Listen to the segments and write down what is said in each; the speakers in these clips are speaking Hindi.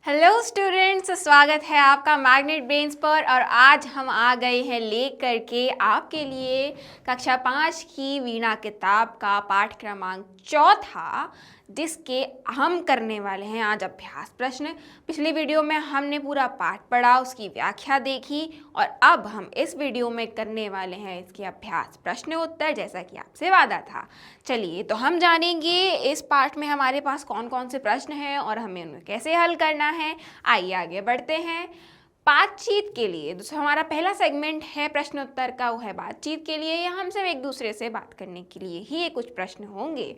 हेलो स्टूडेंट्स, स्वागत है आपका मैग्नेट ब्रेन्स पर। और आज हम आ गए हैं लेकर के आपके लिए कक्षा 5 की वीणा किताब का पाठ क्रमांक 4, जिसके हम करने वाले हैं आज अभ्यास प्रश्न। पिछली वीडियो में हमने पूरा पाठ पढ़ा, उसकी व्याख्या देखी और अब हम इस वीडियो में करने वाले हैं इसके अभ्यास प्रश्न उत्तर, जैसा कि आपसे वादा था। चलिए तो हम जानेंगे इस पाठ में हमारे पास कौन कौन से प्रश्न हैं और हमें उन्हें कैसे हल करना है। आइए आगे बढ़ते हैं। बातचीत के लिए जो हमारा पहला सेगमेंट है प्रश्नोत्तर का, वो है बातचीत के लिए, या हम सब एक दूसरे से बात करने के लिए ही ये कुछ प्रश्न होंगे।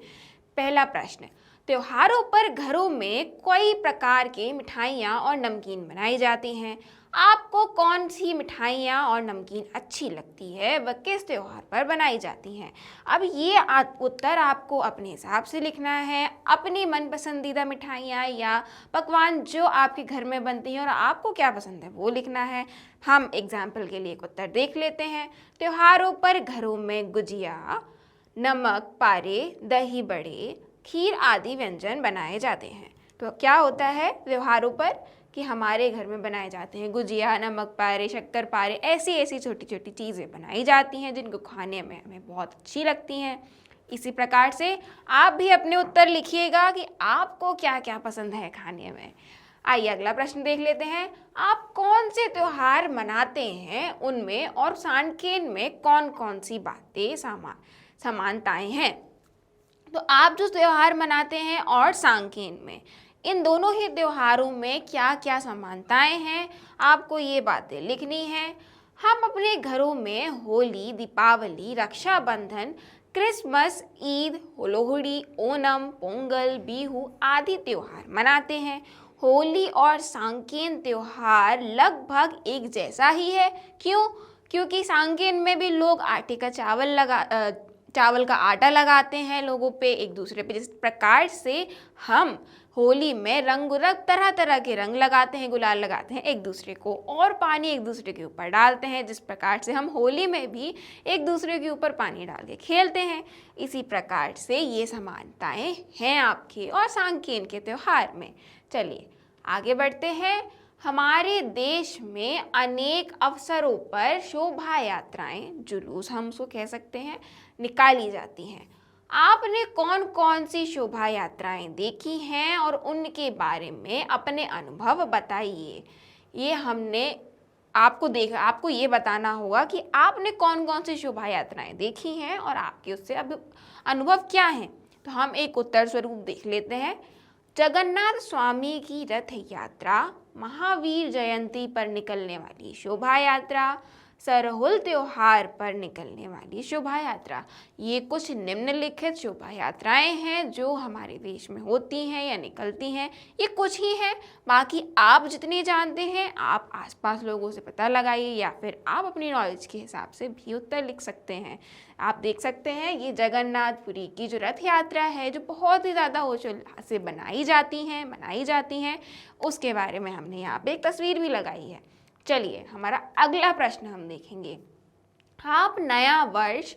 पहला प्रश्न, त्योहारों पर घरों में कई प्रकार के मिठाइयाँ और नमकीन बनाई जाती हैं। आपको कौन सी मिठाइयाँ और नमकीन अच्छी लगती है, वह किस त्योहार पर बनाई जाती हैं? अब ये उत्तर आपको अपने हिसाब से लिखना है। अपनी मन पसंदीदा मिठाइयाँ या पकवान जो आपके घर में बनती हैं और आपको क्या पसंद है वो लिखना है। हम एग्जाम्पल के लिए एक उत्तर देख लेते हैं। त्योहारों पर घरों में गुजिया, नमक पारे, दही बड़े, खीर आदि व्यंजन बनाए जाते हैं। तो क्या होता है त्योहारों पर कि हमारे घर में बनाए जाते हैं गुजिया, नमक पारे, शक्कर पारे, ऐसी ऐसी छोटी छोटी चीज़ें बनाई जाती हैं जिनको खाने में हमें बहुत अच्छी लगती हैं। इसी प्रकार से आप भी अपने उत्तर लिखिएगा कि आपको क्या क्या पसंद है खाने में। आइए अगला प्रश्न देख लेते हैं। आप कौन से त्योहार मनाते हैं, उनमें और सांकेन में कौन कौन सी बातें समानताएं हैं? तो आप जो त्योहार मनाते हैं और सांकेन में, इन दोनों ही त्योहारों में क्या क्या समानताएं हैं, आपको ये बातें लिखनी हैं। हम अपने घरों में होली, दीपावली, रक्षाबंधन, क्रिसमस, ईद, लोहड़ी, ओणम, पोंगल, बिहू आदि त्योहार मनाते हैं। होली और सांकेन त्योहार लगभग एक जैसा ही है। क्यों? क्योंकि सांकेन में भी लोग चावल का आटा लगाते हैं लोगों पे, एक दूसरे पे। जिस प्रकार से हम होली में तरह तरह के रंग लगाते हैं, गुलाल लगाते हैं एक दूसरे को, और पानी एक दूसरे के ऊपर डालते हैं, जिस प्रकार से हम होली में भी एक दूसरे के ऊपर पानी डाल के खेलते हैं। इसी प्रकार से ये समानताएं हैं आपके और सांकेन के त्योहार में। चलिए आगे बढ़ते हैं। हमारे देश में अनेक अवसरों पर शोभा यात्राएं, जुलूस हम उसको कह सकते हैं, निकाली जाती हैं। आपने कौन कौन सी शोभा यात्राएं देखी हैं और उनके बारे में अपने अनुभव बताइए। ये हमने आपको ये बताना होगा कि आपने कौन कौन सी शोभा यात्राएं देखी हैं और आपके उससे अभी अनुभव क्या हैं। तो हम एक उत्तर स्वरूप देख लेते हैं। जगन्नाथ स्वामी की रथ यात्रा, महावीर जयंती पर निकलने वाली शोभा यात्रा, सरहुल त्योहार पर निकलने वाली शोभा यात्रा। ये कुछ निम्नलिखित शोभा यात्राएं हैं जो हमारे देश में होती हैं या निकलती हैं। ये कुछ ही हैं, बाकी आप जितनी जानते हैं आप आसपास लोगों से पता लगाइए या फिर आप अपनी नॉलेज के हिसाब से भी उत्तर लिख सकते हैं। आप देख सकते हैं ये जगन्नाथपुरी की जो रथ यात्रा है, जो बहुत ही ज़्यादा होशोल्लास से मनाई जाती हैं, उसके बारे में हमने यहाँ पे एक तस्वीर भी लगाई है। चलिए हमारा अगला प्रश्न हम देखेंगे। आप नया वर्ष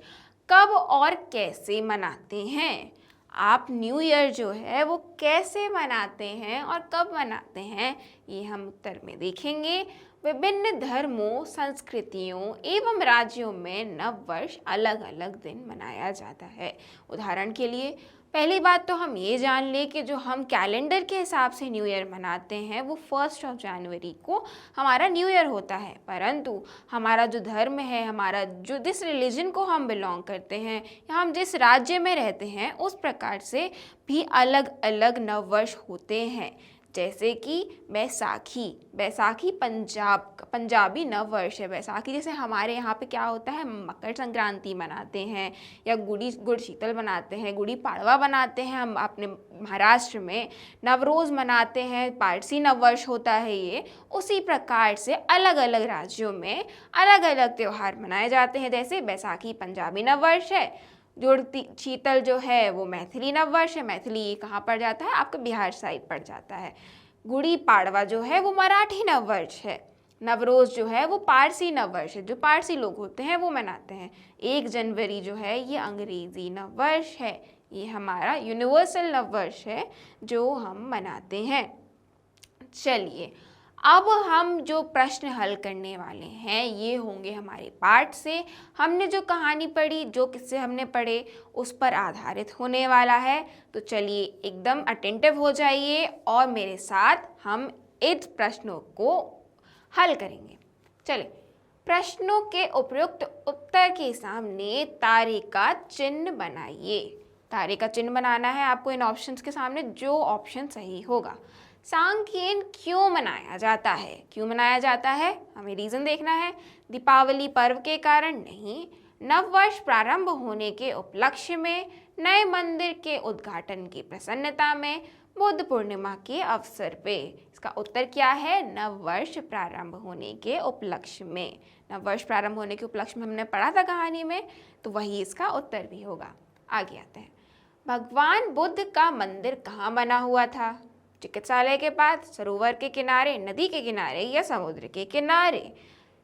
कब और कैसे मनाते हैं? आप न्यू ईयर जो है वो कैसे मनाते हैं और कब मनाते हैं, ये हम उत्तर में देखेंगे। विभिन्न धर्मों, संस्कृतियों एवं राज्यों में नव वर्ष अलग अलग दिन मनाया जाता है। उदाहरण के लिए पहली बात तो हम ये जान लें कि जो हम कैलेंडर के हिसाब से न्यू ईयर मनाते हैं वो 1 जनवरी को हमारा न्यू ईयर होता है, परंतु हमारा जो धर्म है, हमारा जो जिस रिलीजन को हम बिलोंग करते हैं या हम जिस राज्य में रहते हैं, उस प्रकार से भी अलग अलग नववर्ष होते हैं। जैसे कि बैसाखी पंजाबी नववर्ष है। बैसाखी जैसे हमारे यहाँ पे क्या होता है, मकर संक्रांति मनाते हैं या गुड़ शीतल मनाते हैं, गुड़ी पाड़वा मनाते हैं। हम अपने महाराष्ट्र में नवरोज़ मनाते हैं, पारसी नववर्ष होता है ये। उसी प्रकार से अलग अलग राज्यों में अलग अलग त्यौहार मनाए जाते हैं। जैसे बैसाखी पंजाबी नववर्ष है, गुड़ शीतल जो है वो मैथिली नववर्ष है। मैथिली ये कहाँ पड़ जाता है, आपका बिहार साइड पड़ जाता है। गुड़ी पाड़वा जो है वो मराठी नववर्ष है। नवरोज़ जो है वो पारसी नववर्ष है, जो पारसी लोग होते हैं वो मनाते हैं। 1 जनवरी जो है ये अंग्रेज़ी नववर्ष है, ये हमारा यूनिवर्सल नववर्ष है जो हम मनाते हैं। चलिए, अब हम जो प्रश्न हल करने वाले हैं ये होंगे हमारे पाठ से। हमने जो कहानी पढ़ी, जो किस्से हमने पढ़े, उस पर आधारित होने वाला है। तो चलिए एकदम अटेंटिव हो जाइए और मेरे साथ हम इस प्रश्नों को हल करेंगे। चलिए, प्रश्नों के उपयुक्त उत्तर के सामने तारे का चिन्ह बनाइए। तारे का चिन्ह बनाना है आपको इन ऑप्शंस के सामने, जो ऑप्शन सही होगा। सांकेन क्यों मनाया जाता है? क्यों मनाया जाता है हमें रीज़न देखना है। दीपावली पर्व के कारण नहीं, नववर्ष प्रारंभ होने के उपलक्ष्य में, नए मंदिर के उद्घाटन की प्रसन्नता में, बुद्ध पूर्णिमा के अवसर पे। इसका उत्तर क्या है? नववर्ष प्रारंभ होने के उपलक्ष्य में। नववर्ष प्रारंभ होने के उपलक्ष्य में हमने पढ़ा था कहानी में, तो वही इसका उत्तर भी होगा। आगे आते हैं। भगवान बुद्ध का मंदिर कहाँ बना हुआ था? चिकित्सालय के पास, सरोवर के किनारे, नदी के किनारे या समुद्र के किनारे?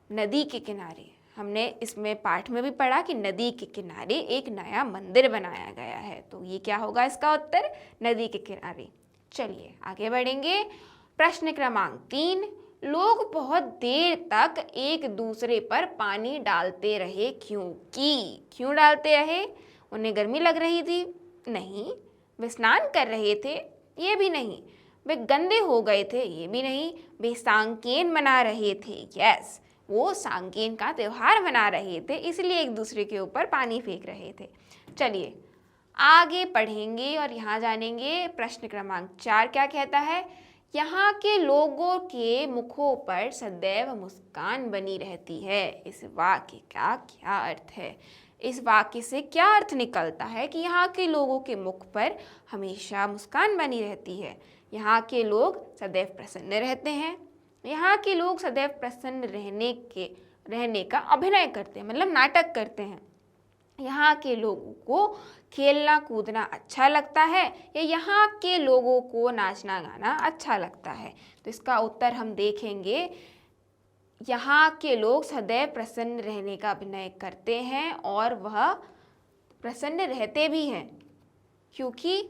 नदी के किनारे। हमने इसमें पाठ में भी पढ़ा कि नदी के किनारे एक नया मंदिर बनाया गया है, तो ये क्या होगा इसका उत्तर? नदी के किनारे। चलिए आगे बढ़ेंगे। प्रश्न क्रमांक 3, लोग बहुत देर तक एक दूसरे पर पानी डालते रहे क्यों डालते रहे? उन्हें गर्मी लग रही थी? नहीं। वे स्नान कर रहे थे? ये भी नहीं। वे गंदे हो गए थे? ये भी नहीं। वे सांकेन मना रहे थे? यस, वो सांकेन का त्यौहार मना रहे थे, इसलिए एक दूसरे के ऊपर पानी फेंक रहे थे। चलिए आगे पढ़ेंगे और यहाँ जानेंगे। प्रश्न क्रमांक 4 क्या कहता है? यहाँ के लोगों के मुखों पर सदैव मुस्कान बनी रहती है। इस वाक्य का क्या अर्थ है? इस वाक्य से क्या अर्थ निकलता है कि यहाँ के लोगों के मुख पर हमेशा मुस्कान बनी रहती है? यहाँ के लोग सदैव प्रसन्न रहते हैं। यहाँ के लोग सदैव प्रसन्न रहने का अभिनय करते हैं, मतलब नाटक करते हैं। यहाँ के लोगों को खेलना कूदना अच्छा लगता है, या यहाँ के लोगों को नाचना गाना अच्छा लगता है? तो इसका उत्तर हम देखेंगे। यहाँ के लोग सदैव प्रसन्न रहने का अभिनय करते हैं और वह प्रसन्न रहते भी हैं, क्योंकि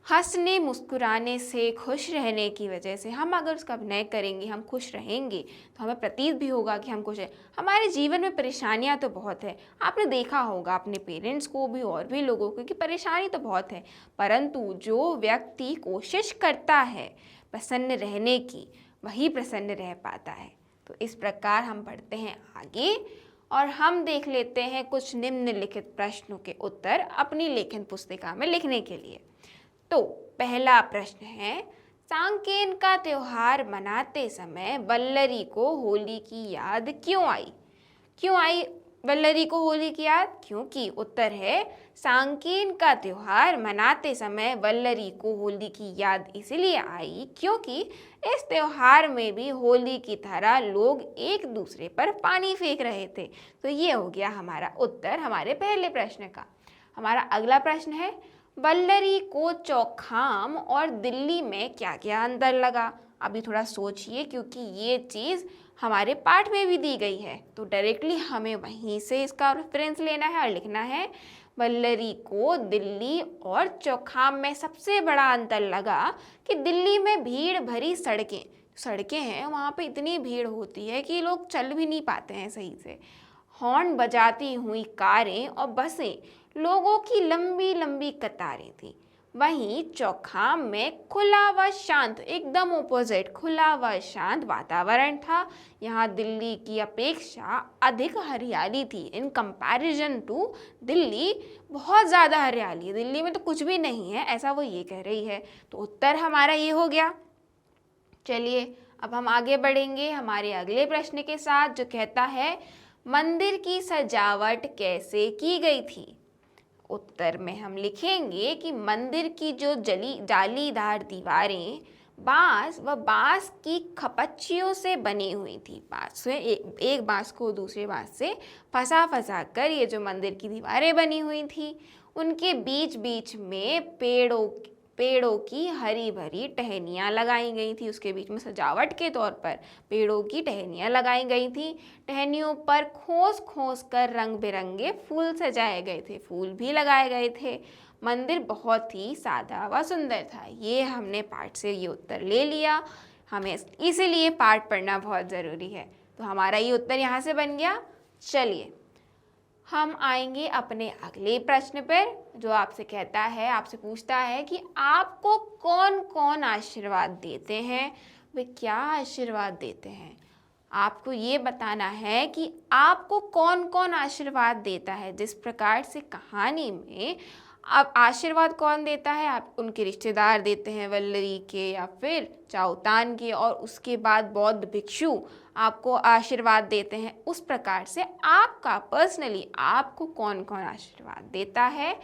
हंसने मुस्कुराने से, खुश रहने की वजह से हम अगर उसका अभिनय करेंगे, हम खुश रहेंगे, तो हमें प्रतीत भी होगा कि हम खुश हैं। हमारे जीवन में परेशानियां तो बहुत है, आपने देखा होगा अपने पेरेंट्स को भी और भी लोगों को कि परेशानी तो बहुत है, परंतु जो व्यक्ति कोशिश करता है प्रसन्न रहने की, वही प्रसन्न रह पाता है। तो इस प्रकार हम पढ़ते हैं आगे और हम देख लेते हैं कुछ निम्नलिखित प्रश्नों के उत्तर अपनी लेखन पुस्तिका में लिखने के लिए। तो पहला प्रश्न है, सांकेन का त्योहार मनाते समय वल्लरी को होली की याद क्यों आई? क्यों आई वल्लरी को होली की याद? क्योंकि उत्तर है, सांकेन का त्योहार मनाते समय वल्लरी को होली की याद इसलिए आई क्योंकि इस त्योहार में भी होली की तरह लोग एक दूसरे पर पानी फेंक रहे थे। तो ये हो गया हमारा उत्तर हमारे पहले प्रश्न का। हमारा अगला प्रश्न है, वल्लरी को चौखाम और दिल्ली में क्या क्या अंतर लगा? अभी थोड़ा सोचिए, क्योंकि ये चीज़ हमारे पाठ में भी दी गई है, तो डायरेक्टली हमें वहीं से इसका रेफरेंस लेना है और लिखना है। वल्लरी को दिल्ली और चौखाम में सबसे बड़ा अंतर लगा कि दिल्ली में भीड़ भरी सड़कें हैं, वहाँ पे इतनी भीड़ होती है कि लोग चल भी नहीं पाते हैं सही से। हॉर्न बजाती हुई कारें और बसें, लोगों की लंबी लंबी कतारें थी। वहीं चौखाम में खुला व शांत, एकदम ओपोजिट, खुला व शांत वातावरण था। यहाँ दिल्ली की अपेक्षा अधिक हरियाली थी। इन कंपैरिजन टू दिल्ली बहुत ज़्यादा हरियाली है, दिल्ली में तो कुछ भी नहीं है, ऐसा वो ये कह रही है। तो उत्तर हमारा ये हो गया। चलिए अब हम आगे बढ़ेंगे हमारे अगले प्रश्न के साथ, जो कहता है, मंदिर की सजावट कैसे की गई थी? उत्तर में हम लिखेंगे कि मंदिर की जो जालीदार दीवारें बांस की खपच्चियों से बनी हुई थी। बांस से एक बांस को दूसरे बांस से फंसा कर ये जो मंदिर की दीवारें बनी हुई थी, उनके बीच बीच में पेड़ों की हरी भरी टहनियाँ लगाई गई थी। उसके बीच में सजावट के तौर पर पेड़ों की टहनियाँ लगाई गई थी। टहनियों पर खोस कर रंग बिरंगे फूल सजाए गए थे, फूल भी लगाए गए थे। मंदिर बहुत ही सादा व सुंदर था। ये हमने पाठ से ये उत्तर ले लिया। हमें इसीलिए पाठ पढ़ना बहुत ज़रूरी है। तो हमारा ये उत्तर यहाँ से बन गया। चलिए हम आएंगे अपने अगले प्रश्न पर, जो आपसे कहता है, आपसे पूछता है कि आपको कौन कौन आशीर्वाद देते हैं, वे क्या आशीर्वाद देते हैं। आपको ये बताना है कि आपको कौन कौन आशीर्वाद देता है। जिस प्रकार से कहानी में अब आशीर्वाद कौन देता है, आप उनके रिश्तेदार देते हैं, वल्लरी के या फिर चाउतान के, और उसके बाद बौद्ध भिक्षु आपको आशीर्वाद देते हैं, उस प्रकार से आपका पर्सनली आपको कौन कौन आशीर्वाद देता है।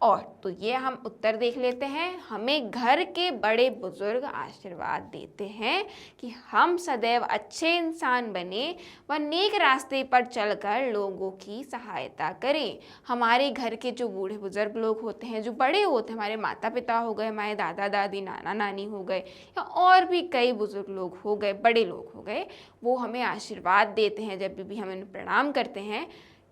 और तो ये हम उत्तर देख लेते हैं। हमें घर के बड़े बुजुर्ग आशीर्वाद देते हैं कि हम सदैव अच्छे इंसान बने व नेक रास्ते पर चलकर लोगों की सहायता करें। हमारे घर के जो बूढ़े बुजुर्ग लोग होते हैं, जो बड़े होते हैं, हमारे माता पिता हो गए, हमारे दादा दादी, नाना नानी हो गए, या और भी कई बुजुर्ग लोग हो गए, बड़े लोग हो गए, वो हमें आशीर्वाद देते हैं जब भी हम उन्हें प्रणाम करते हैं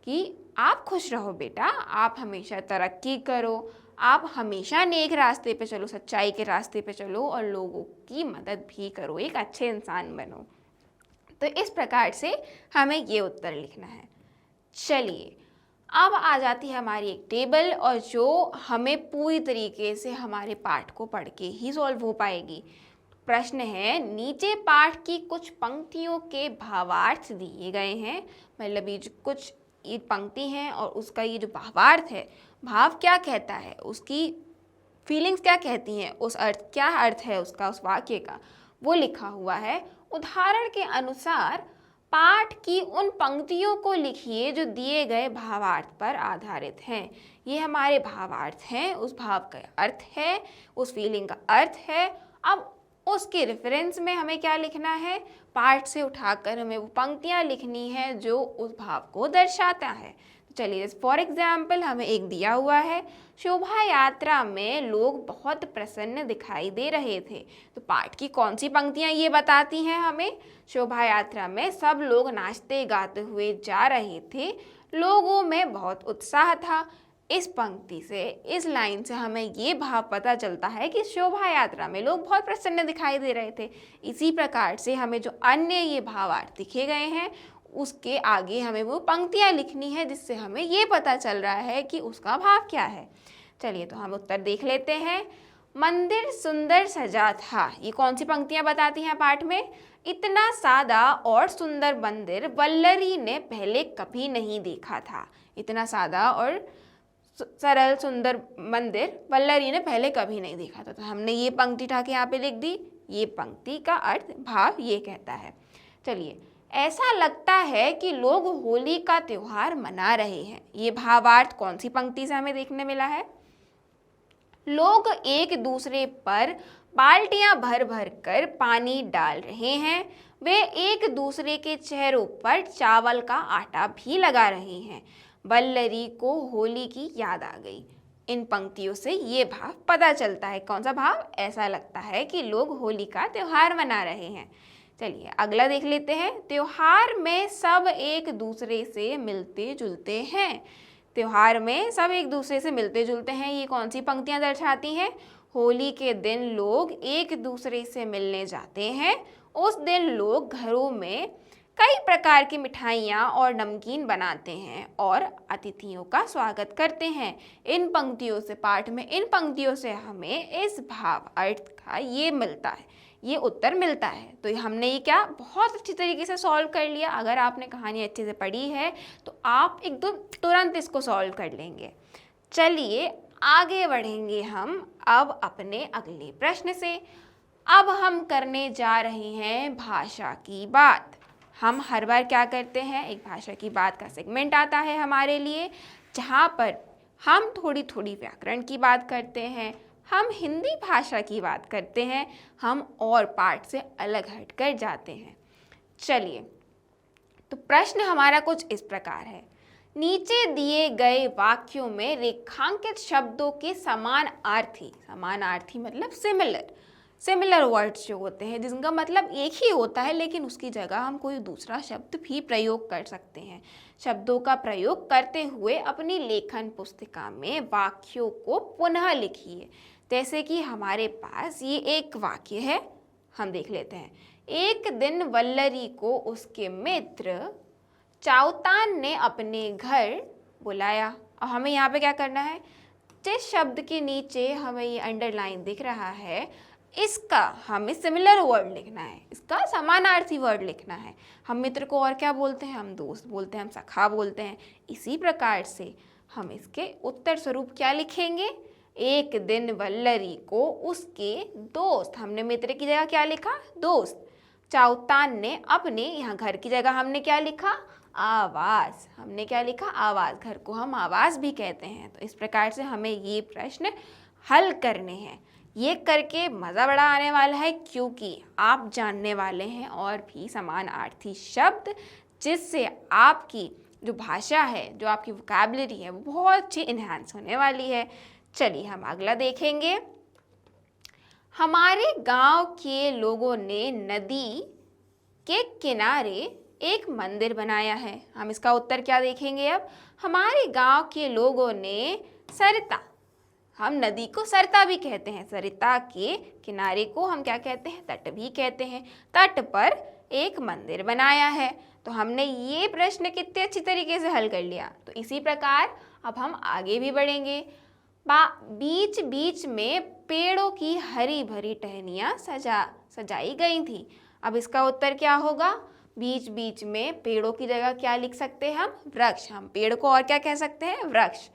कि आप खुश रहो बेटा, आप हमेशा तरक्की करो, आप हमेशा नेक रास्ते पे चलो, सच्चाई के रास्ते पे चलो और लोगों की मदद भी करो, एक अच्छे इंसान बनो। तो इस प्रकार से हमें ये उत्तर लिखना है। चलिए अब आ जाती है हमारी एक टेबल, और जो हमें पूरी तरीके से हमारे पाठ को पढ़ के ही सॉल्व हो पाएगी। प्रश्न है, नीचे पाठ की कुछ पंक्तियों के भावार्थ दिए गए हैं। मतलब ये जो कुछ ये पंक्ति हैं और उसका ये जो भावार्थ है, भाव क्या कहता है, उसकी फीलिंग्स क्या कहती हैं, उस अर्थ क्या अर्थ है उसका, उस वाक्य का, वो लिखा हुआ है। उदाहरण के अनुसार पाठ की उन पंक्तियों को लिखिए जो दिए गए भावार्थ पर आधारित हैं। ये हमारे भावार्थ हैं, उस भाव का अर्थ है, उस फीलिंग का अर्थ है। अब उसके रेफरेंस में हमें क्या लिखना है, पाठ से उठाकर हमें वो पंक्तियाँ लिखनी है जो उस भाव को दर्शाता है। चलिए फॉर एग्जाम्पल हमें एक दिया हुआ है, शोभा यात्रा में लोग बहुत प्रसन्न दिखाई दे रहे थे। तो पाठ की कौन सी पंक्तियाँ ये बताती हैं हमें, शोभा यात्रा में सब लोग नाचते गाते हुए जा रहे थे, लोगों में बहुत उत्साह था। इस पंक्ति से, इस लाइन से हमें ये भाव पता चलता है कि शोभा यात्रा में लोग बहुत प्रसन्न दिखाई दे रहे थे। इसी प्रकार से हमें जो अन्य ये भावार्थ लिखे गए हैं उसके आगे हमें वो पंक्तियाँ लिखनी है, जिससे हमें ये पता चल रहा है कि उसका भाव क्या है। चलिए तो हम उत्तर देख लेते हैं। मंदिर सुंदर सजा था, ये कौन सी पंक्तियाँ बताती हैं पाठ में। इतना सादा और सुंदर मंदिर वल्लरी ने पहले कभी नहीं देखा था। इतना सादा और सरल सुंदर मंदिर वल्लरी ने पहले कभी नहीं देखा था। तो हमने ये पंक्ति उठा के यहाँ पे लिख दी। ये पंक्ति का अर्थ, भाव ये कहता है। चलिए, ऐसा लगता है कि लोग होली का त्योहार मना रहे हैं। ये भावार्थ कौन सी पंक्ति से हमें देखने मिला है। लोग एक दूसरे पर बाल्टियां भर भर कर पानी डाल रहे हैं। वे एक दूसरे के चेहरों पर चावल का आटा भी लगा रहे हैं। वल्लरी को होली की याद आ गई। इन पंक्तियों से ये भाव पता चलता है। कौन सा भाव, ऐसा लगता है कि लोग होली का त्योहार मना रहे हैं। चलिए अगला देख लेते हैं। त्योहार में सब एक दूसरे से मिलते जुलते हैं। त्योहार में सब एक दूसरे से मिलते जुलते हैं, ये कौन सी पंक्तियां दर्शाती हैं। होली के दिन लोग एक दूसरे से मिलने जाते हैं। उस दिन लोग घरों में कई प्रकार की मिठाइयाँ और नमकीन बनाते हैं और अतिथियों का स्वागत करते हैं। इन पंक्तियों से, पाठ में इन पंक्तियों से हमें इस भाव अर्थ का ये मिलता है, ये उत्तर मिलता है। तो हमने ये क्या बहुत अच्छी तरीके से सॉल्व कर लिया। अगर आपने कहानी अच्छे से पढ़ी है तो आप एकदम तुरंत इसको सॉल्व कर लेंगे। चलिए आगे बढ़ेंगे हम अब अपने अगले प्रश्न से। अब हम करने जा रहे हैं भाषा की बात। हम हर बार क्या करते हैं, एक भाषा की बात का सेगमेंट आता है हमारे लिए, जहाँ पर हम थोड़ी थोड़ी व्याकरण की बात करते हैं, हम हिंदी भाषा की बात करते हैं, हम और पाठ से अलग हटकर जाते हैं। चलिए तो प्रश्न हमारा कुछ इस प्रकार है। नीचे दिए गए वाक्यों में रेखांकित शब्दों के समानार्थी मतलब सिमिलर वर्ड्स जो होते हैं, जिनका मतलब एक ही होता है लेकिन उसकी जगह हम कोई दूसरा शब्द भी प्रयोग कर सकते हैं। शब्दों का प्रयोग करते हुए अपनी लेखन पुस्तिका में वाक्यों को पुनः लिखिए। जैसे कि हमारे पास ये एक वाक्य है, हम देख लेते हैं। एक दिन वल्लरी को उसके मित्र चाउतान ने अपने घर बुलाया। और हमें यहाँ पे क्या करना है, जिस शब्द के नीचे हमें ये अंडरलाइन दिख रहा है इसका हमें सिमिलर वर्ड लिखना है, इसका समानार्थी वर्ड लिखना है। हम मित्र को और क्या बोलते हैं, हम दोस्त बोलते हैं, हम सखा बोलते हैं। इसी प्रकार से हम इसके उत्तर स्वरूप क्या लिखेंगे, एक दिन वल्लरी को उसके दोस्त, हमने मित्र की जगह क्या लिखा, दोस्त, चाउतान ने अपने, यहाँ घर की जगह हमने क्या लिखा, आवाज़, हमने क्या लिखा, आवाज़। घर को हम आवाज़ भी कहते हैं। तो इस प्रकार से हमें ये प्रश्न हल करने हैं। ये करके मज़ा बड़ा आने वाला है क्योंकि आप जानने वाले हैं और भी समानार्थी शब्द, जिससे आपकी जो भाषा है, जो आपकी वोकैबुलरी है, वो बहुत अच्छी इन्हांस होने वाली है। चलिए हम अगला देखेंगे। हमारे गांव के लोगों ने नदी के किनारे एक मंदिर बनाया है। हम इसका उत्तर क्या देखेंगे अब, हमारे गांव के लोगों ने सरिता, हम नदी को सरता भी कहते हैं, सरिता के किनारे को हम क्या कहते हैं, तट भी कहते हैं, तट पर एक मंदिर बनाया है। तो हमने ये प्रश्न कितने अच्छी तरीके से हल कर लिया। तो इसी प्रकार अब हम आगे भी बढ़ेंगे। बीच बीच में पेड़ों की हरी भरी टहनियाँ सजाई गई थी। अब इसका उत्तर क्या होगा, बीच बीच में पेड़ों की जगह क्या लिख सकते हैं हम, वृक्ष। हम पेड़ को और क्या कह सकते हैं, वृक्ष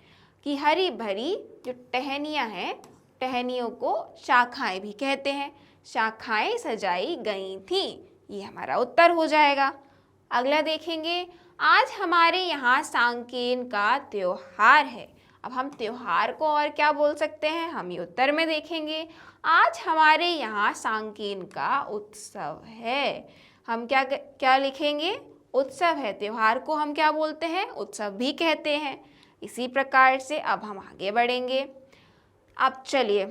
की हरी भरी जो टहनियाँ हैं, टहनियों को शाखाएं भी कहते हैं, शाखाएं सजाई गई थी। ये हमारा उत्तर हो जाएगा। अगला देखेंगे। आज हमारे यहाँ सांकेन का त्योहार है। अब हम त्योहार को और क्या बोल सकते हैं, हम ये उत्तर में देखेंगे। आज हमारे यहाँ सांकेन का उत्सव है। हम क्या लिखेंगे, उत्सव है। त्योहार को हम क्या बोलते हैं, उत्सव भी कहते हैं। इसी प्रकार से अब हम आगे बढ़ेंगे। अब चलिए,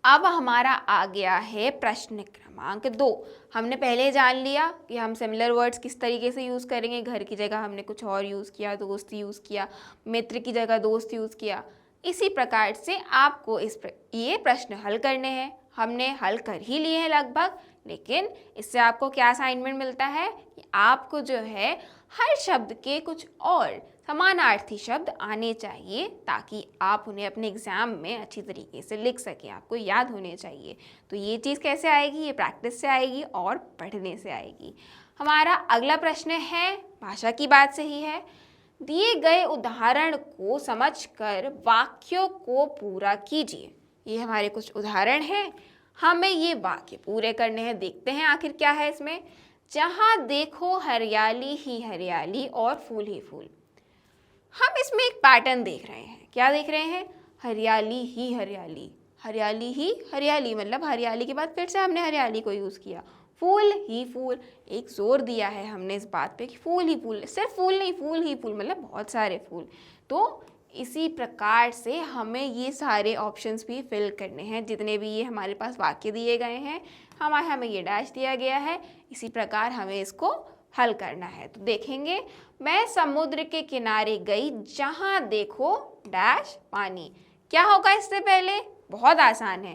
अब हमारा आ गया है प्रश्न क्रमांक 2। हमने पहले जान लिया कि हम सिमिलर वर्ड्स किस तरीके से यूज़ करेंगे। घर की जगह हमने कुछ और यूज़ किया, दोस्त यूज़ किया, मित्र की जगह दोस्त यूज़ किया। इसी प्रकार से आपको ये प्रश्न हल करने हैं। हमने हल कर ही लिए हैं लगभग, लेकिन इससे आपको क्या असाइनमेंट मिलता है कि आपको जो है हर शब्द के कुछ और समानार्थी शब्द आने चाहिए, ताकि आप उन्हें अपने एग्ज़ाम में अच्छी तरीके से लिख सकें, आपको याद होने चाहिए। तो ये चीज़ कैसे आएगी, ये प्रैक्टिस से आएगी और पढ़ने से आएगी। हमारा अगला प्रश्न है, भाषा की बात से ही है। दिए गए उदाहरण को समझकर वाक्यों को पूरा कीजिए। ये हमारे कुछ उदाहरण हैं, हमें ये वाक्य पूरे करने हैं। देखते हैं आखिर क्या है इसमें। जहाँ देखो हरियाली ही हरियाली और फूल ही फूल। हम इसमें एक पैटर्न देख रहे हैं। क्या देख रहे हैं, हरियाली ही हरियाली, हरियाली ही हरियाली, मतलब हरियाली के बाद फिर से हमने हरियाली को यूज़ किया। फूल ही फूल, एक जोर दिया है हमने इस बात पे कि फूल ही फूल, सिर्फ फूल नहीं, फूल ही फूल मतलब बहुत सारे फूल। तो इसी प्रकार से हमें ये सारे ऑप्शंस भी फिल करने हैं, जितने भी ये हमारे पास वाक्य दिए गए हैं, हमें ये डैश दिया गया है। इसी प्रकार हमें इसको हल करना है। तो देखेंगे, मैं समुद्र के किनारे गई, जहाँ देखो डैश पानी। क्या होगा इससे पहले, बहुत आसान है,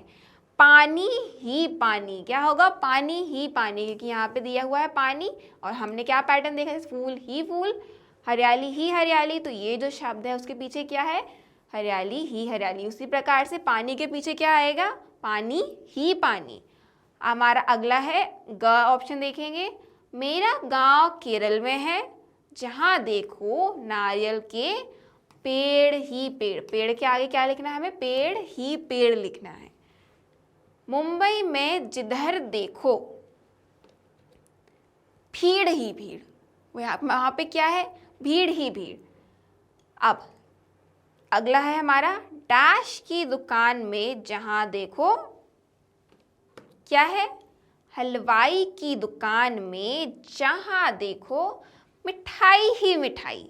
पानी ही पानी। क्या होगा, पानी ही पानी, क्योंकि यहाँ पे दिया हुआ है पानी और हमने क्या पैटर्न देखा है, फूल ही फूल, हरियाली ही हरियाली। तो ये जो शब्द है उसके पीछे क्या है, हरियाली ही हरियाली। उसी प्रकार से पानी के पीछे क्या आएगा, पानी ही पानी। हमारा अगला है ग ऑप्शन देखेंगे। मेरा गांव केरल में है, जहाँ देखो नारियल के पेड़ ही पेड़। पेड़ के आगे क्या लिखना है हमें, पेड़ ही पेड़ लिखना है। मुंबई में जिधर देखो भीड़ ही भीड़, वहाँ पे क्या है, भीड़ ही भीड़। अब अगला है हमारा डैश की दुकान में, जहाँ देखो क्या है, हलवाई की दुकान में, जहाँ देखो मिठाई ही मिठाई।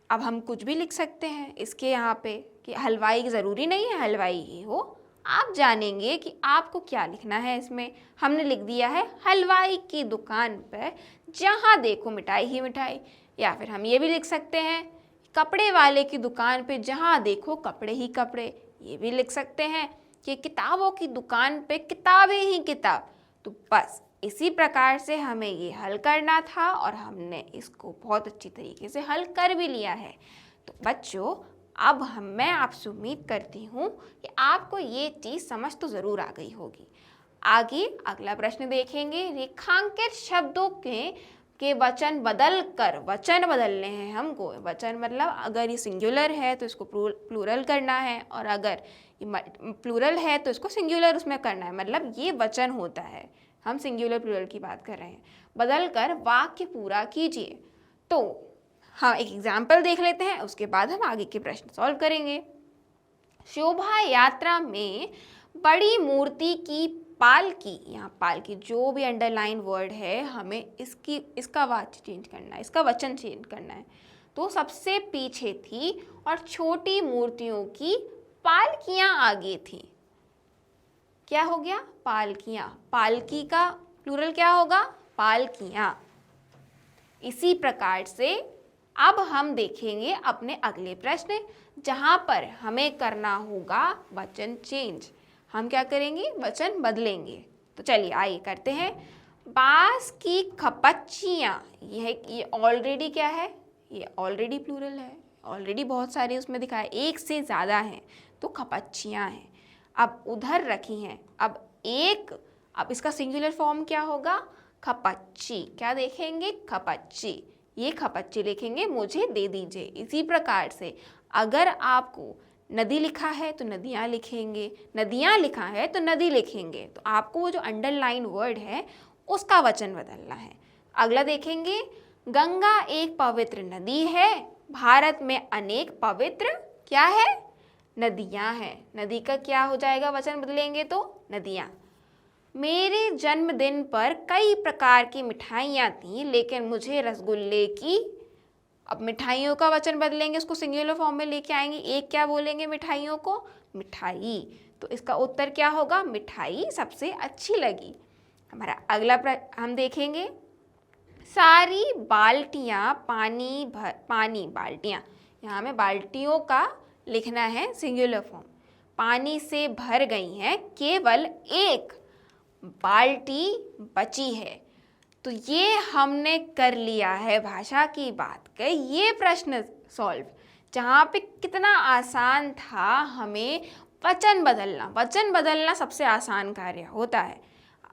अब हम कुछ भी लिख सकते हैं इसके यहाँ पे कि हलवाई ज़रूरी नहीं है हलवाई ही हो, आप जानेंगे कि आपको क्या लिखना है इसमें। हमने लिख दिया है हलवाई की दुकान पर जहाँ देखो मिठाई ही मिठाई। या फिर हम ये भी लिख सकते हैं कपड़े वाले की दुकान पे जहाँ देखो कपड़े ही कपड़े, ये भी लिख सकते हैं। कि किताबों की दुकान पे किताबें ही किताब। तो बस इसी प्रकार से हमें ये हल करना था और हमने इसको बहुत अच्छी तरीके से हल कर भी लिया है। तो बच्चों, अब मैं आपसे उम्मीद करती हूँ कि आपको ये चीज़ समझ तो ज़रूर आ गई होगी। आगे अगला प्रश्न देखेंगे। रेखांकित शब्दों के वचन बदल कर, वचन बदलने हैं हमको। वचन मतलब अगर ये सिंगुलर है तो इसको प्लूरल करना है, और अगर ये प्लूरल है तो इसको सिंगुलर उसमें करना है। मतलब ये वचन होता है, हम सिंगुलर प्लूरल की बात कर रहे हैं। बदल कर वाक्य पूरा कीजिए। तो हाँ, एक एग्जाम्पल देख लेते हैं, उसके बाद हम आगे के प्रश्न सॉल्व करेंगे। शोभा यात्रा में बड़ी मूर्ति की पालकी, यहाँ पालकी जो भी अंडरलाइन वर्ड है, हमें इसका वाक्य चेंज करना है, इसका वचन चेंज करना है। तो सबसे पीछे थी और छोटी मूर्तियों की पालकियां आगे थी। क्या हो गया? पालकियां। पालकी का प्लूरल क्या होगा? पालकियां। इसी प्रकार से अब हम देखेंगे अपने अगले प्रश्न, जहां पर हमें करना होगा वचन चेंज। हम क्या करेंगे? वचन बदलेंगे। तो चलिए आइए करते हैं। बांस की खपच्चियाँ, ये ऑलरेडी क्या है? ये ऑलरेडी प्लूरल है, ऑलरेडी बहुत सारे उसमें दिखा है, एक से ज़्यादा हैं तो खपच्चियाँ हैं। अब उधर रखी हैं, अब इसका सिंगुलर फॉर्म क्या होगा? खपच्ची। क्या देखेंगे? खपच्ची। ये खपच्ची लिखेंगे, मुझे दे दीजिए। इसी प्रकार से अगर आपको नदी लिखा है तो नदियाँ लिखेंगे, नदियाँ लिखा है तो नदी लिखेंगे। तो आपको वो जो अंडरलाइन वर्ड है उसका वचन बदलना है। अगला देखेंगे। गंगा एक पवित्र नदी है, भारत में अनेक पवित्र क्या है? नदियाँ हैं। नदी का क्या हो जाएगा? वचन बदलेंगे तो नदियाँ। मेरे जन्मदिन पर कई प्रकार की मिठाइयाँ थीं, लेकिन मुझे रसगुल्ले की। अब मिठाइयों का वचन बदलेंगे, उसको सिंगुलर फॉर्म में लेके आएंगे। एक क्या बोलेंगे मिठाइयों को? मिठाई। तो इसका उत्तर क्या होगा? मिठाई सबसे अच्छी लगी। हमारा अगला हम देखेंगे। सारी बाल्टियाँ पानी बाल्टियाँ, यहाँ में बाल्टियों का लिखना है सिंगुलर फॉर्म। पानी से भर गई हैं, केवल एक बाल्टी बची है। तो ये हमने कर लिया है भाषा की बात का ये प्रश्न सॉल्व, जहाँ पे कितना आसान था हमें वचन बदलना सबसे आसान कार्य होता है।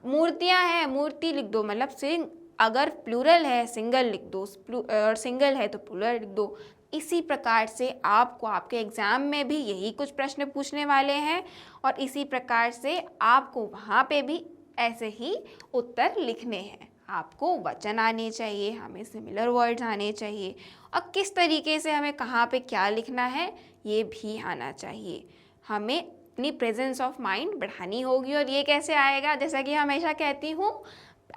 मूर्तियाँ हैं, मूर्ति लिख दो, मतलब अगर प्लूरल है सिंगल लिख दो, और सिंगल है तो प्लूरल लिख दो। इसी प्रकार से आपको आपके एग्ज़ाम में भी यही कुछ प्रश्न पूछने वाले हैं, और इसी प्रकार से आपको वहाँ पे भी ऐसे ही उत्तर लिखने हैं। आपको वचन आने चाहिए, हमें सिमिलर वर्ड्स आने चाहिए, और किस तरीके से हमें कहाँ पे क्या लिखना है ये भी आना चाहिए। हमें अपनी प्रेजेंस ऑफ माइंड बढ़ानी होगी, और ये कैसे आएगा? जैसा कि हमेशा कहती हूँ,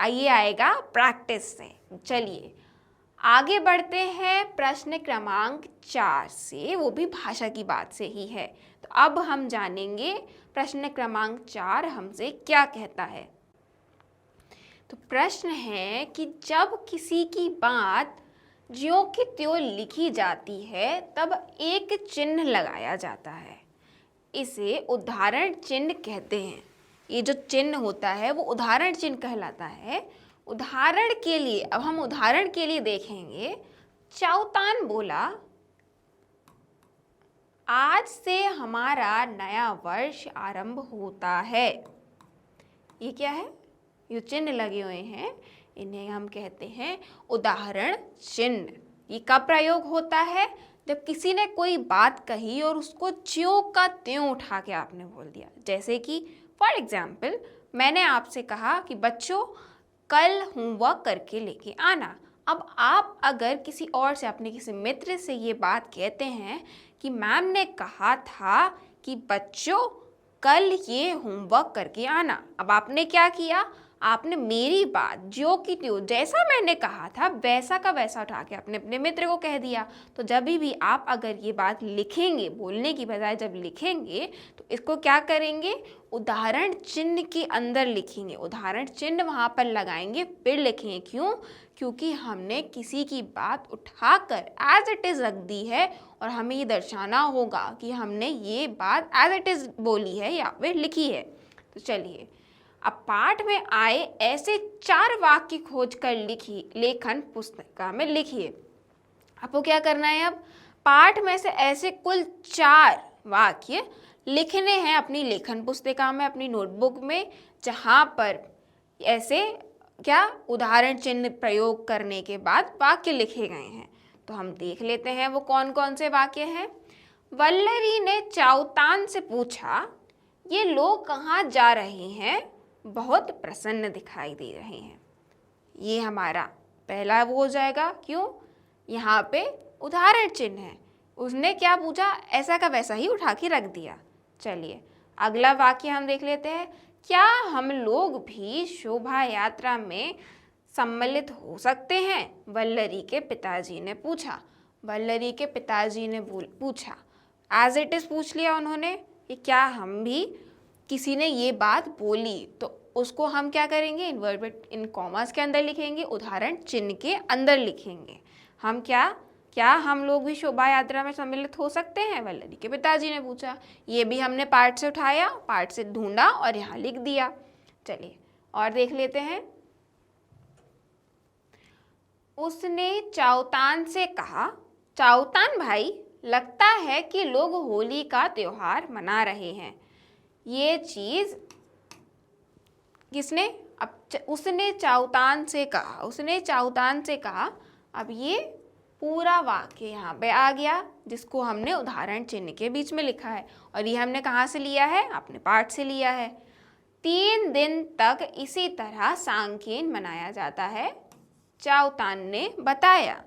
ये आएगा प्रैक्टिस से। चलिए आगे बढ़ते हैं प्रश्न क्रमांक 4 से, वो भी भाषा की बात से ही है। तो अब हम जानेंगे प्रश्न क्रमांक 4 हमसे क्या कहता है। तो प्रश्न है कि जब किसी की बात ज्यों की त्यों लिखी जाती है तब एक चिन्ह लगाया जाता है, इसे उदाहरण चिन्ह कहते हैं। ये जो चिन्ह होता है वो उदाहरण चिन्ह कहलाता है। उदाहरण के लिए, अब हम उदाहरण के लिए देखेंगे। चौतान बोला, आज से हमारा नया वर्ष आरंभ होता है। ये क्या है? ये चिन्ह लगे हुए हैं, इन्हें हम कहते हैं उदाहरण चिन्ह। ये कब प्रयोग होता है? जब किसी ने कोई बात कही और उसको ज्यों का त्यों उठा के आपने बोल दिया। जैसे कि फॉर एग्जाम्पल, मैंने आपसे कहा कि बच्चों कल होमवर्क करके लेके आना। अब आप अगर किसी और से, अपने किसी मित्र से ये बात कहते हैं कि मैम ने कहा था कि बच्चों कल ये होमवर्क करके आना। अब आपने क्या किया? आपने मेरी बात ज्यों की त्यों जैसा मैंने कहा था वैसा का वैसा उठा के अपने अपने मित्र को कह दिया। तो जब भी आप अगर ये बात लिखेंगे, बोलने की बजाय जब लिखेंगे तो इसको क्या करेंगे, उदाहरण चिन्ह के अंदर लिखेंगे, उदाहरण चिन्ह वहाँ पर लगाएंगे फिर लिखेंगे। क्यों? क्योंकि हमने किसी की बात उठाकर एज इट इज़ रख दी है और हमें ये दर्शाना होगा कि हमने ये बात एज इट इज़ बोली है या फिर लिखी है। तो चलिए अब पाठ में आए ऐसे 4 वाक्य खोज कर लेखन पुस्तिका में लिखिए। आपको क्या करना है, अब पाठ में से ऐसे कुल 4 वाक्य लिखने हैं अपनी लेखन पुस्तिका में, अपनी नोटबुक में, जहाँ पर ऐसे क्या उदाहरण चिन्ह प्रयोग करने के बाद वाक्य लिखे गए हैं। तो हम देख लेते हैं वो कौन कौन से वाक्य हैं। वल्लरी ने चाउतान से पूछा, ये लोग कहाँ जा रहे हैं, बहुत प्रसन्न दिखाई दे रहे हैं। ये हमारा पहला वो हो जाएगा। क्यों? यहाँ पे उदाहरण चिन्ह है, उसने क्या पूछा ऐसा का वैसा ही उठा के रख दिया। चलिए अगला वाक्य हम देख लेते हैं। क्या हम लोग भी शोभा यात्रा में सम्मिलित हो सकते हैं, वल्लरी के पिताजी ने पूछा। वल्लरी के पिताजी ने पूछा, एज इट इज़ पूछ लिया उन्होंने कि क्या हम भी, किसी ने ये बात बोली तो उसको हम क्या करेंगे, इन्वर्टेड इन कॉमास के अंदर लिखेंगे, उदाहरण चिन्ह के अंदर लिखेंगे। हम क्या हम लोग भी शोभा यात्रा में सम्मिलित हो सकते हैं, वल्लरी के पिताजी ने पूछा। ये भी हमने पाठ से उठाया, पाठ से ढूंढा और यहाँ लिख दिया। चलिए और देख लेते हैं। उसने चाउतान से कहा, चाउतान भाई लगता है कि लोग होली का त्योहार मना रहे हैं। ये चीज़ किसने, अब उसने चाउतान से कहा, उसने चाउतान से कहा। अब ये पूरा वाक्य यहाँ पे आ गया जिसको हमने उदाहरण चिन्ह के बीच में लिखा है और ये हमने कहाँ से लिया है, अपने पाठ से लिया है। 3 दिन तक इसी तरह सांकेन मनाया जाता है, चाउतान ने बताया।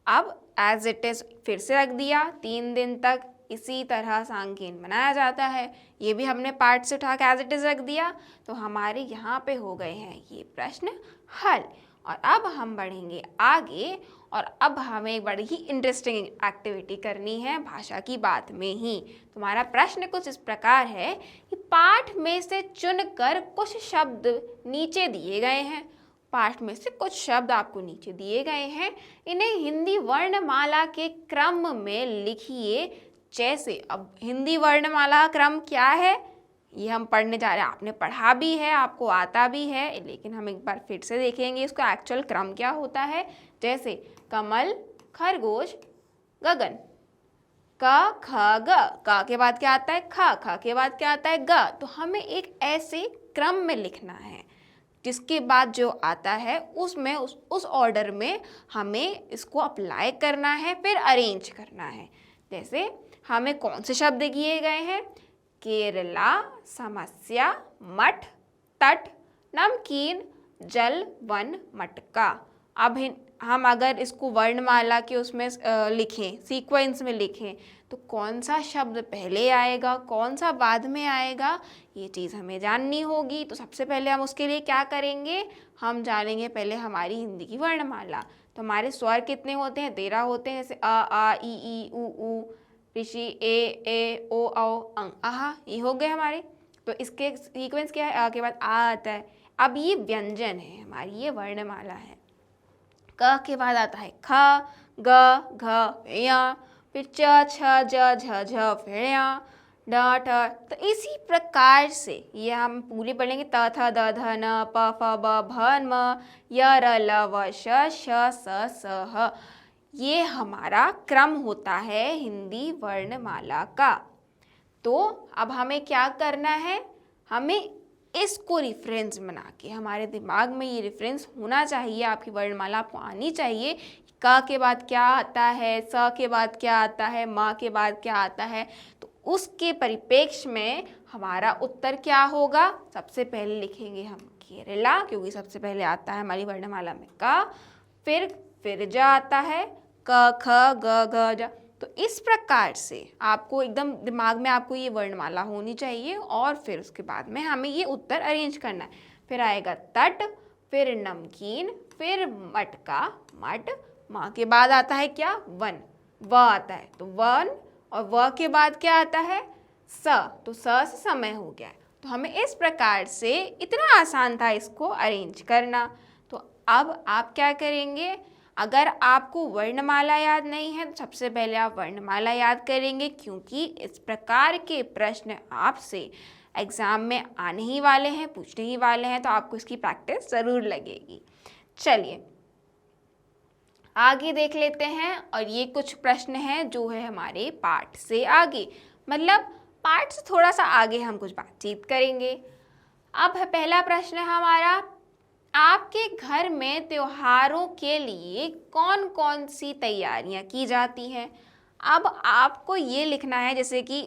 अब एज इट इज़ फिर से रख दिया, 3 दिन तक इसी तरह सांकेन मनाया जाता है, ये भी हमने पाठ से उठा के एज इट इज़ रख दिया। तो हमारे यहाँ पे हो गए हैं ये प्रश्न हल। और अब हम बढ़ेंगे आगे और अब हमें एक बड़ी ही इंटरेस्टिंग एक्टिविटी करनी है भाषा की बात में ही। तुम्हारा प्रश्न कुछ इस प्रकार है कि पाठ में से चुनकर कुछ शब्द नीचे दिए गए हैं, पाठ में से कुछ शब्द आपको नीचे दिए गए हैं, इन्हें हिंदी वर्णमाला के क्रम में लिखिए। जैसे अब हिंदी वर्णमाला क्रम क्या है ये हम पढ़ने जा रहे हैं, आपने पढ़ा भी है, आपको आता भी है, लेकिन हम एक बार फिर से देखेंगे इसको एक्चुअल क्रम क्या होता है। जैसे कमल, खरगोश, गगन, क ख ग, क के बाद क्या आता है ख, ख के बाद क्या आता है ग। तो हमें एक ऐसे क्रम में लिखना है जिसके बाद जो आता है उसमें उस ऑर्डर में हमें इसको अप्लाई करना है, फिर अरेंज करना है। जैसे हमें कौन से शब्द दिए गए हैं, केरला, समस्या, मठ, तट, नमकीन, जल, वन, मटका। अब हम अगर इसको वर्णमाला के उसमें लिखें, सीक्वेंस में लिखें, तो कौन सा शब्द पहले आएगा, कौन सा बाद में आएगा, ये चीज़ हमें जाननी होगी। तो सबसे पहले हम उसके लिए क्या करेंगे, हम जानेंगे पहले हमारी हिंदी की वर्णमाला। तो हमारे स्वर कितने होते हैं, 13 होते हैं। जैसे अ, आ, ई, उ, ऋषि, ए, ओ, औ, अंग, आहा, ये हो गए हमारे। तो इसके सीक्वेंस क्या है, आ के बाद आ आता है। अब ये व्यंजन है हमारी, ये वर्णमाला है। क के बाद आता है ख, ग, घ, य, फिर च, छ, ज, झ, झ, फिर य, ड, ठ। तो इसी प्रकार से ये हम पूरी पढ़ेंगे। त, थ, द, ध, न, प, फ, ब, भ, म, य, र, ल, व, श, स, ह। ये हमारा क्रम होता है हिंदी वर्णमाला का। तो अब हमें क्या करना है, हमें इसको रेफरेंस बना के, हमारे दिमाग में ये रेफरेंस होना चाहिए, आपकी वर्णमाला आपको आनी चाहिए। क के बाद क्या आता है, स के बाद क्या आता है, म के बाद क्या आता है। तो उसके परिप्रेक्ष्य में हमारा उत्तर क्या होगा, सबसे पहले लिखेंगे हम केरला, क्योंकि सबसे पहले आता है हमारी वर्णमाला में क, फिर ज आता है, क, ख, ग, घ, ज। तो इस प्रकार से आपको एकदम दिमाग में आपको ये वर्णमाला होनी चाहिए और फिर उसके बाद में हमें ये उत्तर अरेंज करना है। फिर आएगा तट, फिर नमकीन, फिर मटका, मट, माँ के बाद आता है क्या, वन, व आता है तो वन, और व के बाद क्या आता है, स, तो स से समय हो गया है। तो हमें इस प्रकार से, इतना आसान था इसको अरेंज करना। तो अब आप क्या करेंगे, अगर आपको वर्णमाला याद नहीं है तो सबसे पहले आप वर्णमाला याद करेंगे, क्योंकि इस प्रकार के प्रश्न आपसे एग्ज़ाम में आने ही वाले हैं, पूछने ही वाले हैं, तो आपको इसकी प्रैक्टिस ज़रूर लगेगी। चलिए आगे देख लेते हैं, और ये कुछ प्रश्न हैं जो है हमारे पाठ से आगे, मतलब पाठ से थोड़ा सा आगे हम कुछ बातचीत करेंगे। अब पहला प्रश्न है हमारा, आपके घर में त्योहारों के लिए कौन कौन सी तैयारियां की जाती हैं। अब आपको ये लिखना है, जैसे कि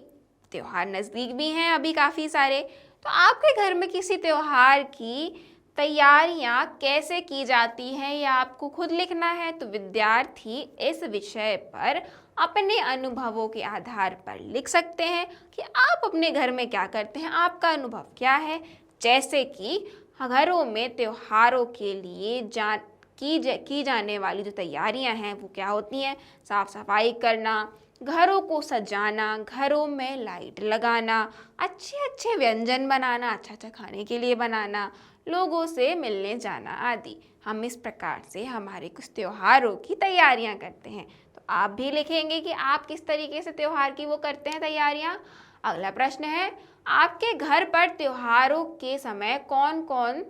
त्योहार नज़दीक भी हैं अभी काफ़ी सारे, तो आपके घर में किसी त्योहार की तैयारियां कैसे की जाती हैं ये आपको खुद लिखना है। तो विद्यार्थी इस विषय पर अपने अनुभवों के आधार पर लिख सकते हैं कि आप अपने घर में क्या करते हैं, आपका अनुभव क्या है। जैसे कि घरों में त्योहारों के लिए की जाने वाली जो तैयारियां हैं वो क्या होती हैं, साफ सफाई करना, घरों को सजाना, घरों में लाइट लगाना, अच्छे अच्छे व्यंजन बनाना, अच्छा अच्छा खाने के लिए बनाना, लोगों से मिलने जाना आदि। हम इस प्रकार से हमारे कुछ त्योहारों की तैयारियां करते हैं। तो आप भी लिखेंगे कि आप किस तरीके से त्योहार की वो करते हैं तैयारियां। अगला प्रश्न है, आपके घर पर त्योहारों के समय कौन कौन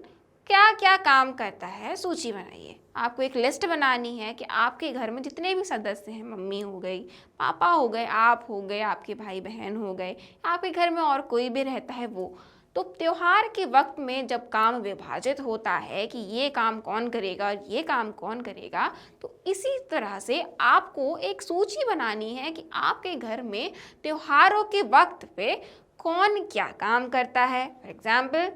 क्या क्या काम करता है, सूची बनाइए। आपको एक लिस्ट बनानी है कि आपके घर में जितने भी सदस्य हैं, मम्मी हो गई, पापा हो गए, आप हो गए, आपके भाई बहन हो गए, आपके घर में और कोई भी रहता है वो, तो त्योहार के वक्त में जब काम विभाजित होता है कि ये काम कौन करेगा और ये काम कौन करेगा, तो इसी तरह से आपको एक सूची बनानी है कि आपके घर में त्योहारों के वक्त पे कौन क्या काम करता है। फॉर एग्जाम्पल,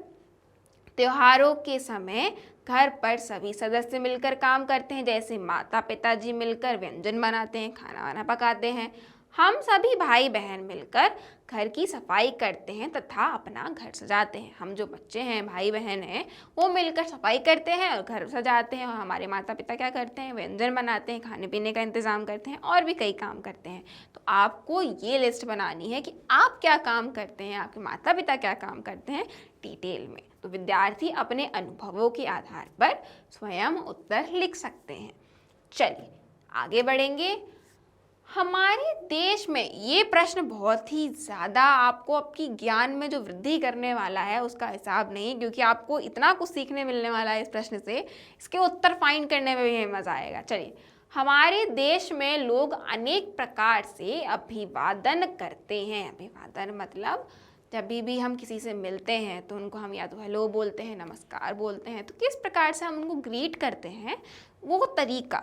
त्योहारों के समय घर पर सभी सदस्य मिलकर काम करते हैं, जैसे माता पिताजी मिलकर व्यंजन बनाते हैं, खाना वाना पकाते हैं। हम सभी भाई बहन मिलकर घर की सफाई करते हैं तथा अपना घर सजाते हैं। हम जो बच्चे हैं, भाई बहन हैं, वो मिलकर सफाई करते हैं और घर सजाते हैं। और हमारे माता पिता क्या करते हैं, व्यंजन बनाते हैं, खाने पीने का इंतज़ाम करते हैं और भी कई काम करते हैं। तो आपको ये लिस्ट बनानी है कि आप क्या काम करते हैं, आपके माता पिता क्या काम करते हैं डिटेल में। तो विद्यार्थी अपने अनुभवों के आधार पर स्वयं उत्तर लिख सकते हैं। चलिए आगे बढ़ेंगे। हमारे देश में ये प्रश्न बहुत ही ज़्यादा आपको आपकी ज्ञान में जो वृद्धि करने वाला है उसका हिसाब नहीं, क्योंकि आपको इतना कुछ सीखने मिलने वाला है इस प्रश्न से, इसके उत्तर फाइंड करने में भी मज़ा आएगा। चलिए, हमारे देश में लोग अनेक प्रकार से अभिवादन करते हैं। अभिवादन मतलब जब भी हम किसी से मिलते हैं तो उनको हम या तो हेलो बोलते हैं, नमस्कार बोलते हैं। तो किस प्रकार से हम उनको ग्रीट करते हैं वो तरीका,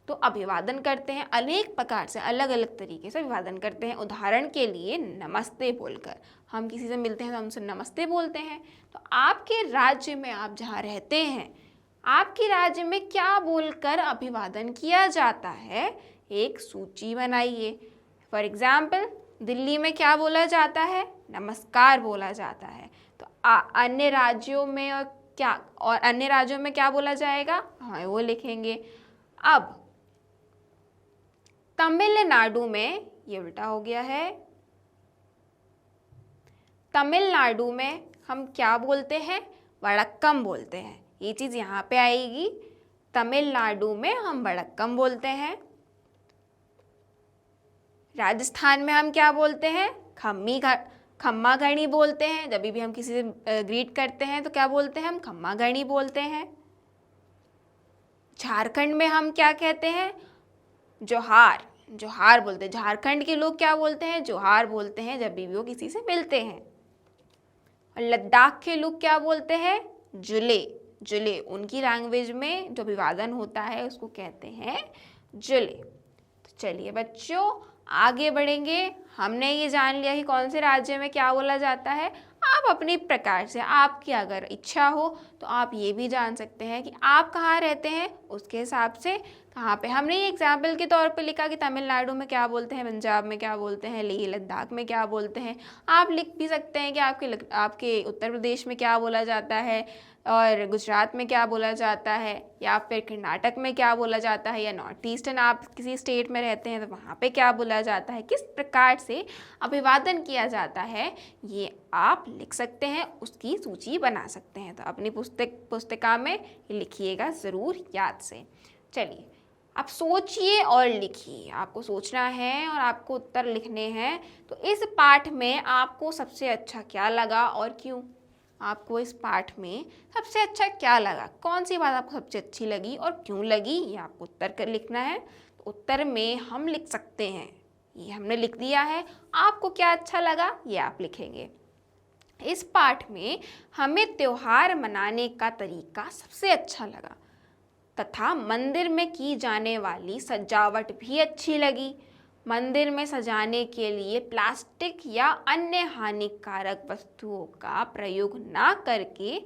तो अभिवादन करते हैं अनेक प्रकार से, अलग अलग तरीके से अभिवादन करते हैं। उदाहरण के लिए नमस्ते बोलकर, हम किसी से मिलते हैं तो हम उनसे नमस्ते बोलते हैं। तो आपके राज्य में, आप जहाँ रहते हैं, आपके राज्य में क्या बोलकर अभिवादन किया जाता है, एक सूची बनाइए। फॉर एग्जाम्पल, दिल्ली में क्या बोला जाता है, नमस्कार बोला जाता है। तो अन्य राज्यों में और अन्य राज्यों में क्या बोला जाएगा, हाँ वो लिखेंगे। अब तमिलनाडु में, ये उल्टा हो गया है, तमिलनाडु में हम क्या बोलते हैं, वड़क्कम बोलते हैं। ये चीज़ यहाँ पे आएगी, तमिलनाडु में हम वड़क्कम बोलते हैं। राजस्थान में हम क्या बोलते हैं, खम्मा घड़ी बोलते हैं। जब भी हम किसी से ग्रीट करते हैं तो क्या बोलते हैं, हम खम्मा घड़ी बोलते हैं। झारखंड में हम क्या कहते हैं, जोहार बोलते हैं। झारखंड के लोग क्या बोलते हैं, जोहार बोलते हैं जब भी वो किसी से मिलते हैं। और लद्दाख के लोग क्या बोलते हैं, जुले। उनकी लैंग्वेज में जो अभिवादन होता है उसको कहते हैं जुले। तो चलिए बच्चों आगे बढ़ेंगे। हमने ये जान लिया कि कौन से राज्य में क्या बोला जाता है। आप अपनी प्रकार से, आपकी अगर इच्छा हो तो आप ये भी जान सकते हैं कि आप कहाँ रहते हैं, उसके हिसाब से कहाँ पे हमने ये एग्जाम्पल के तौर पे लिखा कि तमिलनाडु में क्या बोलते हैं, पंजाब में क्या बोलते हैं, लेह लद्दाख में क्या बोलते हैं। आप लिख भी सकते हैं कि आपके उत्तर प्रदेश में क्या बोला जाता है और गुजरात में क्या बोला जाता है, या फिर कर्नाटक में क्या बोला जाता है, या नॉर्थ ईस्टर्न आप किसी स्टेट में रहते हैं तो वहाँ पे क्या बोला जाता है, किस प्रकार से अभिवादन किया जाता है, ये आप लिख सकते हैं, उसकी सूची बना सकते हैं। तो अपनी पुस्तिका में ये लिखिएगा ज़रूर याद से। चलिए आप सोचिए और लिखिए, आपको सोचना है और आपको उत्तर लिखने हैं। तो इस पाठ में आपको सबसे अच्छा क्या लगा और क्यों? आपको इस पाठ में सबसे अच्छा क्या लगा, कौन सी बात आपको सबसे अच्छी लगी और क्यों लगी, ये आपको उत्तर कर लिखना है। तो उत्तर में हम लिख सकते हैं, ये हमने लिख दिया है। आपको क्या अच्छा लगा ये आप लिखेंगे। इस पाठ में हमें त्योहार मनाने का तरीका सबसे अच्छा लगा तथा मंदिर में की जाने वाली सजावट भी अच्छी लगी। मंदिर में सजाने के लिए प्लास्टिक या अन्य हानिकारक वस्तुओं का प्रयोग ना करके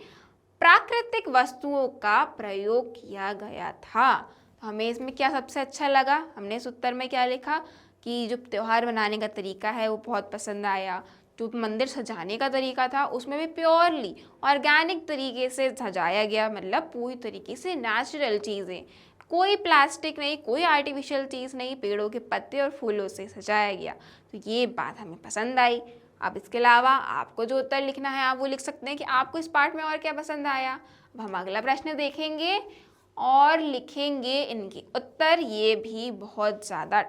प्राकृतिक वस्तुओं का प्रयोग किया गया था। तो हमें इसमें क्या सबसे अच्छा लगा? हमने इस उत्तर में क्या लिखा कि जो त्यौहार मनाने का तरीका है वो बहुत पसंद आया। जो मंदिर सजाने का तरीका था उसमें भी प्योरली ऑर्गेनिक तरीके से सजाया गया, मतलब पूरी तरीके से नेचुरल चीज़ें, कोई प्लास्टिक नहीं, कोई आर्टिफिशियल चीज़ नहीं, पेड़ों के पत्ते और फूलों से सजाया गया। तो ये बात हमें पसंद आई। अब इसके अलावा आपको जो उत्तर लिखना है आप वो लिख सकते हैं कि आपको इस पाठ में और क्या पसंद आया। अब हम अगला प्रश्न देखेंगे और लिखेंगे इनके उत्तर। ये भी बहुत ज़्यादा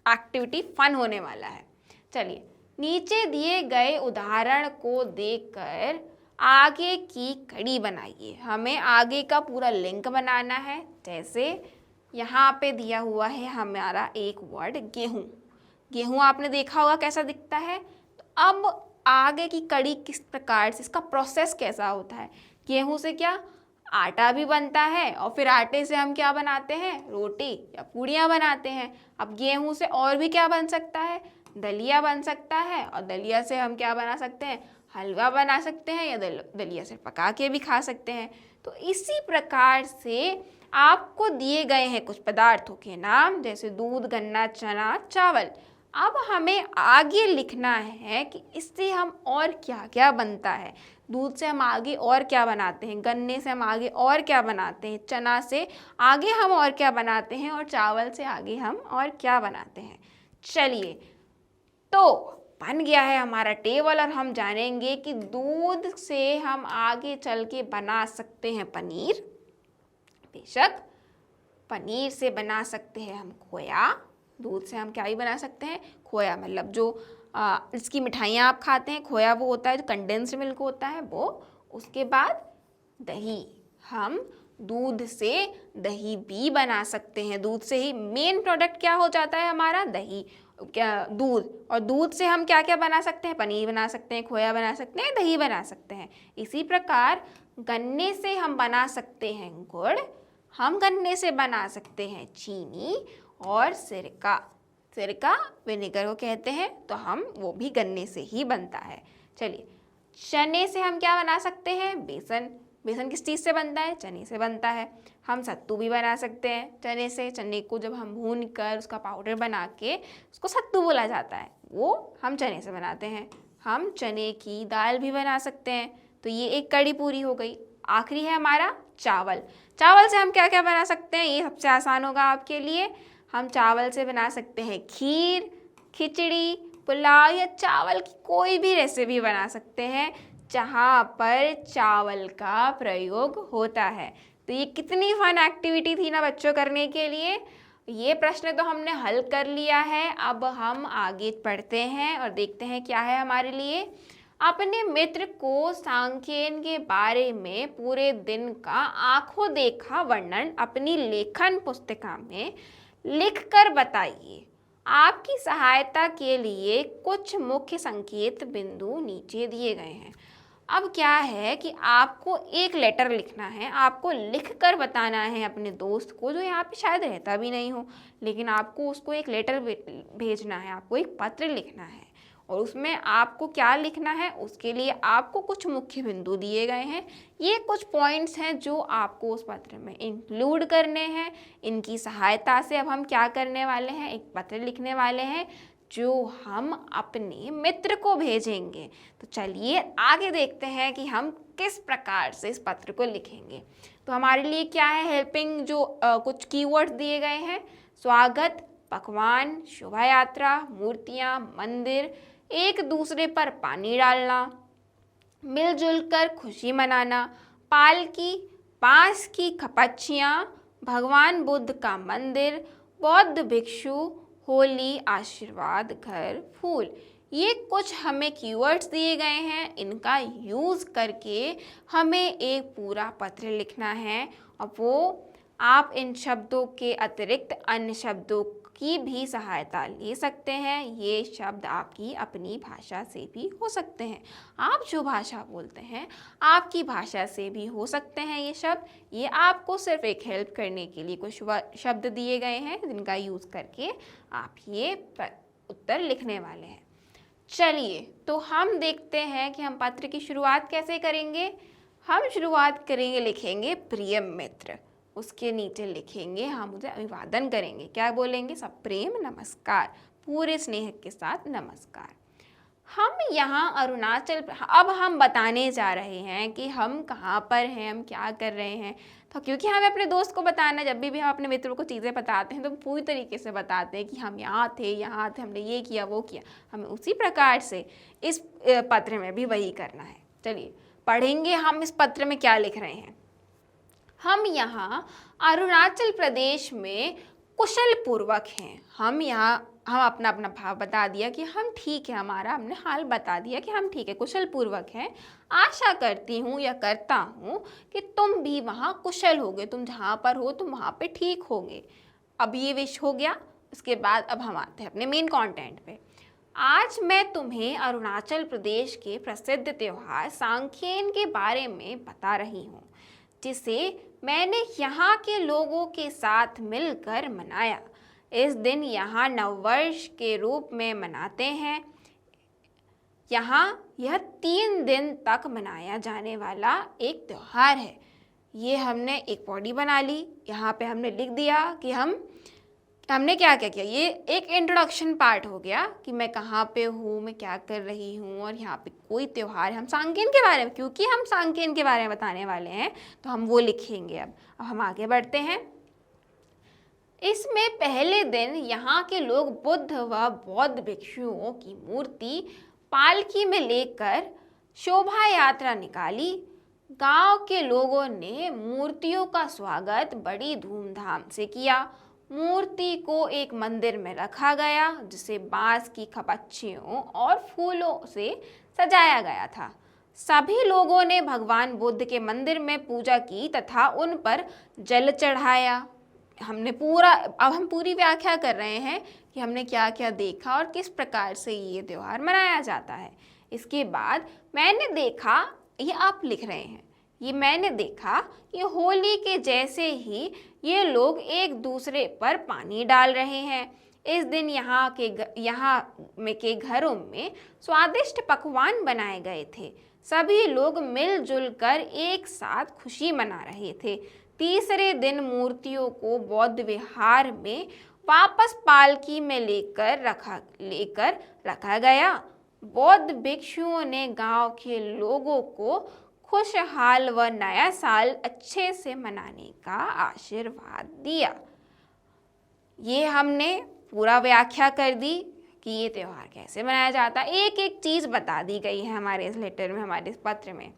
एक्टिविटी फन होने वाला है। चलिए नीचे दिए गए उदाहरण को देखकर आगे की कड़ी बनाइए। हमें आगे का पूरा लिंक बनाना है। जैसे यहाँ पे दिया हुआ है हमारा एक वर्ड गेहूँ। गेहूँ आपने देखा होगा कैसा दिखता है। तो अब आगे की कड़ी किस प्रकार से, इसका प्रोसेस कैसा होता है। गेहूँ से क्या आटा भी बनता है और फिर आटे से हम क्या बनाते हैं, रोटी या पूड़ियाँ बनाते हैं। अब गेहूँ से और भी क्या बन सकता है, दलिया बन सकता है, और दलिया से हम क्या बना सकते हैं, हलवा बना सकते हैं, या दलिया से पका के भी खा सकते हैं। तो इसी प्रकार से आपको दिए गए हैं कुछ पदार्थों के नाम, जैसे दूध, गन्ना, चना, चावल। अब हमें आगे लिखना है कि इससे हम और क्या क्या बनता है। दूध से हम आगे और क्या बनाते हैं, गन्ने से हम आगे और क्या बनाते हैं, चना से आगे हम और क्या बनाते हैं, और चावल से आगे हम और क्या बनाते हैं। चलिए तो बन गया है हमारा टेबल और हम जानेंगे कि दूध से हम आगे चल के बना सकते हैं पनीर। बेशक पनीर से बना सकते हैं हम खोया। दूध से हम क्या ही बना सकते हैं, खोया, मतलब जो इसकी मिठाइयाँ आप खाते हैं, खोया वो होता है जो कंडेंस्ड मिल्क होता है वो। उसके बाद दही, हम दूध से दही भी बना सकते हैं। दूध से ही मेन प्रोडक्ट क्या हो जाता है हमारा, दही, क्या दूध, और दूध से हम क्या क्या बना सकते हैं, पनीर बना सकते हैं, खोया बना सकते हैं, दही बना सकते हैं। इसी प्रकार गन्ने से हम बना सकते हैं गुड़, हम गन्ने से बना सकते हैं चीनी और सिरका। सिरका विनेगर को कहते हैं, तो हम वो भी गन्ने से ही बनता है। चलिए चने से हम क्या बना सकते हैं, बेसन। बेसन किस चीज़ से बनता है, चने से बनता है। हम सत्तू भी बना सकते हैं चने से। चने को जब हम भून कर उसका पाउडर बना के उसको सत्तू बोला जाता है, वो हम चने से बनाते हैं। हम चने की दाल भी बना सकते हैं। तो ये एक कड़ी पूरी हो गई। आखिरी है हमारा चावल। चावल से हम क्या क्या बना सकते हैं, ये सबसे आसान होगा आपके लिए। हम चावल से बना सकते हैं खीर, खिचड़ी, पुलाव, या चावल की कोई भी रेसिपी बना सकते हैं जहाँ पर चावल का प्रयोग होता है। तो ये कितनी फन एक्टिविटी थी ना बच्चों करने के लिए। ये प्रश्न तो हमने हल कर लिया है। अब हम आगे पढ़ते हैं और देखते हैं क्या है हमारे लिए। अपने मित्र को सांख्यन के बारे में पूरे दिन का आंखों देखा वर्णन अपनी लेखन पुस्तिका में लिखकर बताइए। आपकी सहायता के लिए कुछ मुख्य संकेत बिंदु नीचे दिए गए हैं। अब क्या है कि आपको एक लेटर लिखना है, आपको लिखकर बताना है अपने दोस्त को, जो यहाँ पे शायद रहता भी नहीं हो, लेकिन आपको उसको एक लेटर भेजना है, आपको एक पत्र लिखना है और उसमें आपको क्या लिखना है, उसके लिए आपको कुछ मुख्य बिंदु दिए गए हैं। ये कुछ पॉइंट्स हैं जो आपको उस पत्र में इंक्लूड करने हैं। इनकी सहायता से अब हम क्या करने वाले हैं, एक पत्र लिखने वाले हैं जो हम अपने मित्र को भेजेंगे। तो चलिए आगे देखते हैं कि हम किस प्रकार से इस पत्र को लिखेंगे। तो हमारे लिए क्या है हेल्पिंग, जो कुछ कीवर्ड्स दिए गए हैं, स्वागत, पकवान, शोभा यात्रा, मूर्तियाँ, मंदिर, एक दूसरे पर पानी डालना, मिलजुल कर खुशी मनाना, पालकी, बांस की खपच्चियाँ, भगवान बुद्ध का मंदिर, बौद्ध भिक्षु, होली, आशीर्वाद, घर, फूल। ये कुछ हमें कीवर्ड्स दिए गए हैं, इनका यूज़ करके हमें एक पूरा पत्र लिखना है। और वो आप इन शब्दों के अतिरिक्त अन्य शब्दों की भी सहायता ले सकते हैं। ये शब्द आपकी अपनी भाषा से भी हो सकते हैं। आप जो भाषा बोलते हैं आपकी भाषा से भी हो सकते हैं ये शब्द। ये आपको सिर्फ एक हेल्प करने के लिए कुछ शब्द दिए गए हैं जिनका यूज़ करके आप ये उत्तर लिखने वाले हैं। चलिए तो हम देखते हैं कि हम पत्र की शुरुआत कैसे करेंगे। हम शुरुआत करेंगे, लिखेंगे प्रिय मित्र, उसके नीचे लिखेंगे हम उसे अभिवादन करेंगे। क्या बोलेंगे, सब प्रेम नमस्कार, पूरे स्नेह के साथ नमस्कार। हम यहाँ अरुणाचल, अब हम बताने जा रहे हैं कि हम कहाँ पर हैं, हम क्या कर रहे हैं। तो क्योंकि हमें अपने दोस्त को बताना, जब भी हम अपने मित्रों को चीज़ें बताते हैं तो पूरी तरीके से बताते हैं कि हम यहाँ थे, हमने ये किया वो किया। हमें उसी प्रकार से इस पत्र में भी वही करना है। चलिए पढ़ेंगे हम इस पत्र में क्या लिख रहे हैं। हम यहाँ अरुणाचल प्रदेश में कुशल पूर्वक हैं। हम अपना अपना भाव बता दिया कि हम ठीक है, हमारा हमने हाल बता दिया कि हम ठीक है, कुशल पूर्वक हैं। आशा करती हूँ या करता हूँ कि तुम भी वहाँ कुशल होगे, तुम जहाँ पर हो तुम वहाँ पे ठीक होगे। अब ये विश हो गया। उसके बाद अब हम आते हैं अपने मेन कंटेंट पे। आज मैं तुम्हें अरुणाचल प्रदेश के प्रसिद्ध त्योहार सांकेन के बारे में बता रही हूँ, जिसे मैंने यहाँ के लोगों के साथ मिलकर मनाया। इस दिन यहाँ नववर्ष के रूप में मनाते हैं। यहाँ यह 3 दिन तक मनाया जाने वाला एक त्यौहार है। ये हमने एक बॉडी बना ली, यहाँ पे हमने लिख दिया कि हमने क्या क्या किया। ये एक इंट्रोडक्शन पार्ट हो गया कि मैं कहाँ पे हूँ, मैं क्या कर रही हूँ, और यहाँ पे कोई त्यौहार है। हम सांकेन के बारे में, क्योंकि हम सांकेन के बारे में बताने वाले हैं तो हम वो लिखेंगे। अब हम आगे बढ़ते हैं। इसमें पहले दिन यहाँ के लोग बुद्ध व बौद्ध भिक्षुओं की मूर्ति पालकी में लेकर शोभा यात्रा निकाली। गांव के लोगों ने मूर्तियों का स्वागत बड़ी धूमधाम से किया। मूर्ति को एक मंदिर में रखा गया जिसे बांस की खपच्चियों और फूलों से सजाया गया था। सभी लोगों ने भगवान बुद्ध के मंदिर में पूजा की तथा उन पर जल चढ़ाया। अब हम पूरी व्याख्या कर रहे हैं कि हमने क्या क्या देखा और किस प्रकार से ये त्यौहार मनाया जाता है। इसके बाद मैंने देखा, ये आप लिख रहे हैं, ये मैंने देखा ये होली के जैसे ही ये लोग एक दूसरे पर पानी डाल रहे हैं। इस दिन यहाँ के घरों में स्वादिष्ट पकवान बनाए गए थे। सभी लोग मिलजुल कर एक साथ खुशी मना रहे थे। तीसरे दिन मूर्तियों को बौद्ध विहार में वापस पालकी में लेकर रखा गया। बौद्ध भिक्षुओं ने गांव के लोगों को खुशहाल व नया साल अच्छे से मनाने का आशीर्वाद दिया। ये हमने पूरा व्याख्या कर दी कि ये त्यौहार कैसे मनाया जाता है। एक एक चीज़ बता दी गई है हमारे इस लेटर में, हमारे इस पत्र में।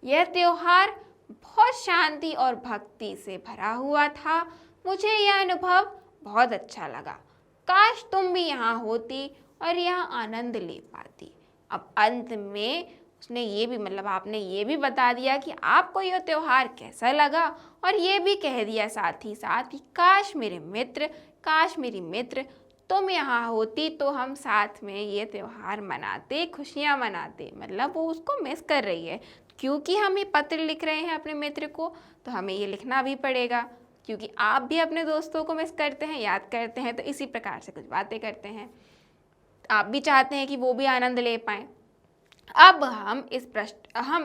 यह त्यौहार बहुत शांति और भक्ति से भरा हुआ था। मुझे यह अनुभव बहुत अच्छा लगा। काश तुम भी यहाँ होती और यहाँ आनंद ले पाती। अब अंत में उसने ये भी आपने ये भी बता दिया कि आपको यह त्यौहार कैसा लगा, और ये भी कह दिया साथ ही साथ कि काश मेरी मित्र तुम यहाँ होती तो हम साथ में ये त्यौहार मनाते, खुशियाँ मनाते। वो उसको मिस कर रही है। क्योंकि हम ये पत्र लिख रहे हैं अपने मित्र को, तो हमें ये लिखना भी पड़ेगा, क्योंकि आप भी अपने दोस्तों को मिस करते हैं, याद करते हैं, तो इसी प्रकार से कुछ बातें करते हैं। आप भी चाहते हैं कि वो भी आनंद ले पाएं। अब हम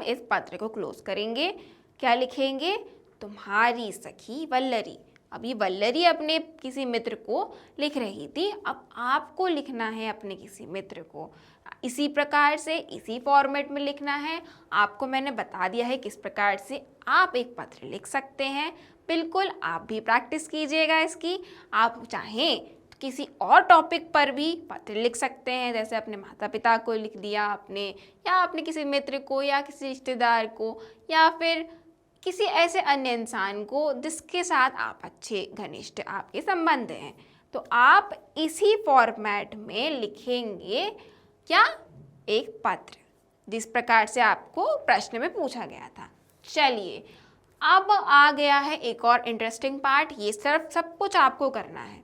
इस पत्र को क्लोज करेंगे। क्या लिखेंगे? तुम्हारी सखी वल्लरी। अभी वल्लरी अपने किसी मित्र को लिख रही थी, अब आपको लिखना है अपने किसी मित्र को। इसी प्रकार से इसी फॉर्मेट में लिखना है। आपको मैंने बता दिया है किस प्रकार से आप एक पत्र लिख सकते हैं। बिल्कुल आप भी प्रैक्टिस कीजिएगा इसकी। आप चाहें तो किसी और टॉपिक पर भी पत्र लिख सकते हैं, जैसे अपने माता पिता को लिख दिया अपने, या अपने किसी मित्र को, या किसी रिश्तेदार को, या फिर किसी ऐसे अन्य इंसान को जिसके साथ आप अच्छे घनिष्ठ आपके संबंध हैं। तो आप इसी फॉर्मेट में लिखेंगे क्या? एक पत्र, जिस प्रकार से आपको प्रश्न में पूछा गया था। चलिए, अब आ गया है एक और इंटरेस्टिंग पार्ट। ये सिर्फ सब कुछ आपको करना है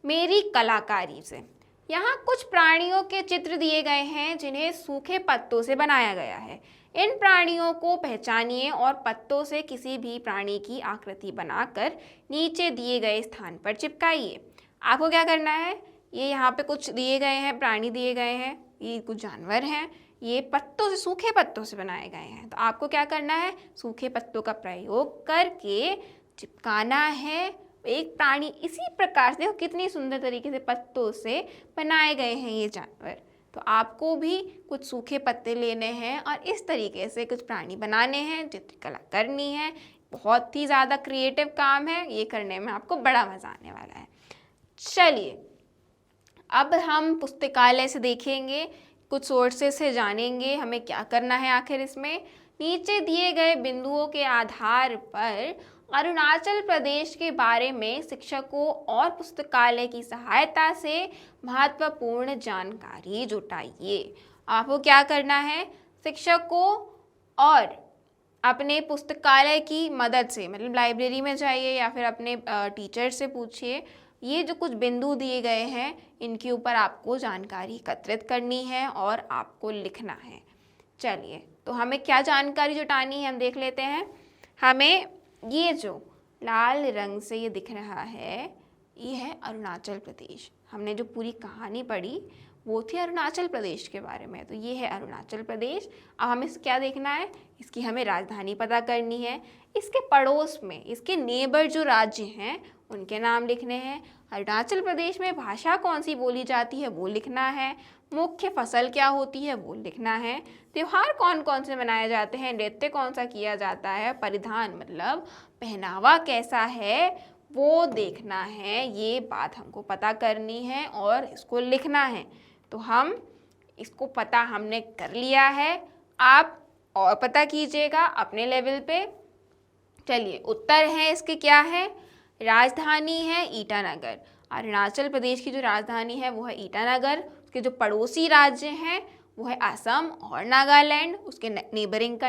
मेरी कलाकारी से। यहाँ कुछ प्राणियों के चित्र दिए गए हैं जिन्हें सूखे पत्तों से बनाया गया है। इन प्राणियों को पहचानिए और पत्तों से किसी भी प्राणी की आकृति बनाकर नीचे दिए गए स्थान पर चिपकाइए। आपको क्या करना है? ये यहाँ पे कुछ दिए गए हैं, प्राणी दिए गए हैं, ये कुछ जानवर हैं, ये पत्तों से, सूखे पत्तों से बनाए गए हैं। तो आपको क्या करना है? सूखे पत्तों का प्रयोग करके चिपकाना है एक प्राणी। इसी प्रकार से देखो कितनी सुंदर तरीके से पत्तों से बनाए गए हैं ये जानवर। तो आपको भी कुछ सूखे पत्ते लेने हैं और इस तरीके से कुछ प्राणी बनाने हैं, चित्रकला करनी है। बहुत ही ज़्यादा क्रिएटिव काम है, ये करने में आपको बड़ा मज़ा आने वाला है। चलिए, अब हम पुस्तकालय से देखेंगे, कुछ सोर्सेस से जानेंगे हमें क्या करना है आखिर इसमें। नीचे दिए गए बिंदुओं के आधार पर अरुणाचल प्रदेश के बारे में शिक्षकों और पुस्तकालय की सहायता से महत्वपूर्ण जानकारी जुटाइए। आपको क्या करना है? शिक्षकों और अपने पुस्तकालय की मदद से, मतलब लाइब्रेरी में जाइए या फिर अपने टीचर से पूछिए। ये जो कुछ बिंदु दिए गए हैं इनके ऊपर आपको जानकारी एकत्रित करनी है और आपको लिखना है। चलिए, तो हमें क्या जानकारी जुटानी है हम देख लेते हैं। हमें ये जो लाल रंग से ये दिख रहा है, ये है अरुणाचल प्रदेश। हमने जो पूरी कहानी पढ़ी वो थी अरुणाचल प्रदेश के बारे में, तो ये है अरुणाचल प्रदेश। अब हमें क्या देखना है? इसकी हमें राजधानी पता करनी है। इसके पड़ोस में इसके नेबर जो राज्य हैं उनके नाम लिखने हैं। अरुणाचल प्रदेश में भाषा कौन सी बोली जाती है वो लिखना है। मुख्य फसल क्या होती है वो लिखना है। त्योहार कौन कौन से मनाए जाते हैं, नृत्य कौन सा किया जाता है, परिधान मतलब पहनावा कैसा है वो देखना है। ये बात हमको पता करनी है और इसको लिखना है। तो हम इसको पता हमने कर लिया है, आप और पता कीजिएगा अपने लेवल पे। चलिए, उत्तर है इसके क्या है? राजधानी है ईटानगर। अरुणाचल प्रदेश की जो राजधानी है वो है ईटानगर। उसके जो पड़ोसी राज्य हैं वो है असम और नागालैंड। उसके नेबरिंग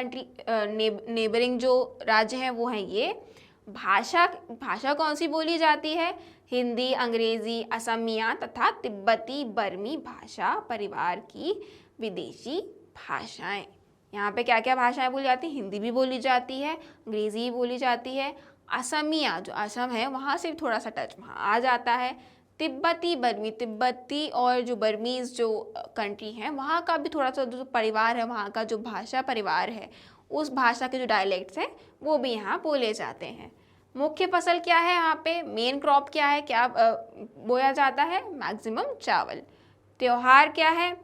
जो राज्य हैं वो हैं ये। भाषा कौन सी बोली जाती है? हिंदी, अंग्रेजी, असमिया तथा तिब्बती बर्मी भाषा परिवार की विदेशी भाषाएं। यहाँ पे क्या क्या भाषाएं बोली जाती हैं? हिंदी भी बोली जाती है, अंग्रेजी भी बोली जाती है, असमिया जो असम है वहाँ से थोड़ा सा टच वहाँ आ जाता है, तिब्बती बर्मी, तिब्बती और जो बर्मीज़ जो कंट्री हैं वहाँ का भी थोड़ा सा जो परिवार है, वहाँ का जो भाषा परिवार है उस भाषा के जो डायलेक्ट्स हैं वो भी यहाँ बोले जाते हैं। मुख्य फसल क्या है? यहाँ पे मेन क्रॉप क्या है, क्या बोया जाता है? मैक्सिमम चावल। त्योहार क्या है?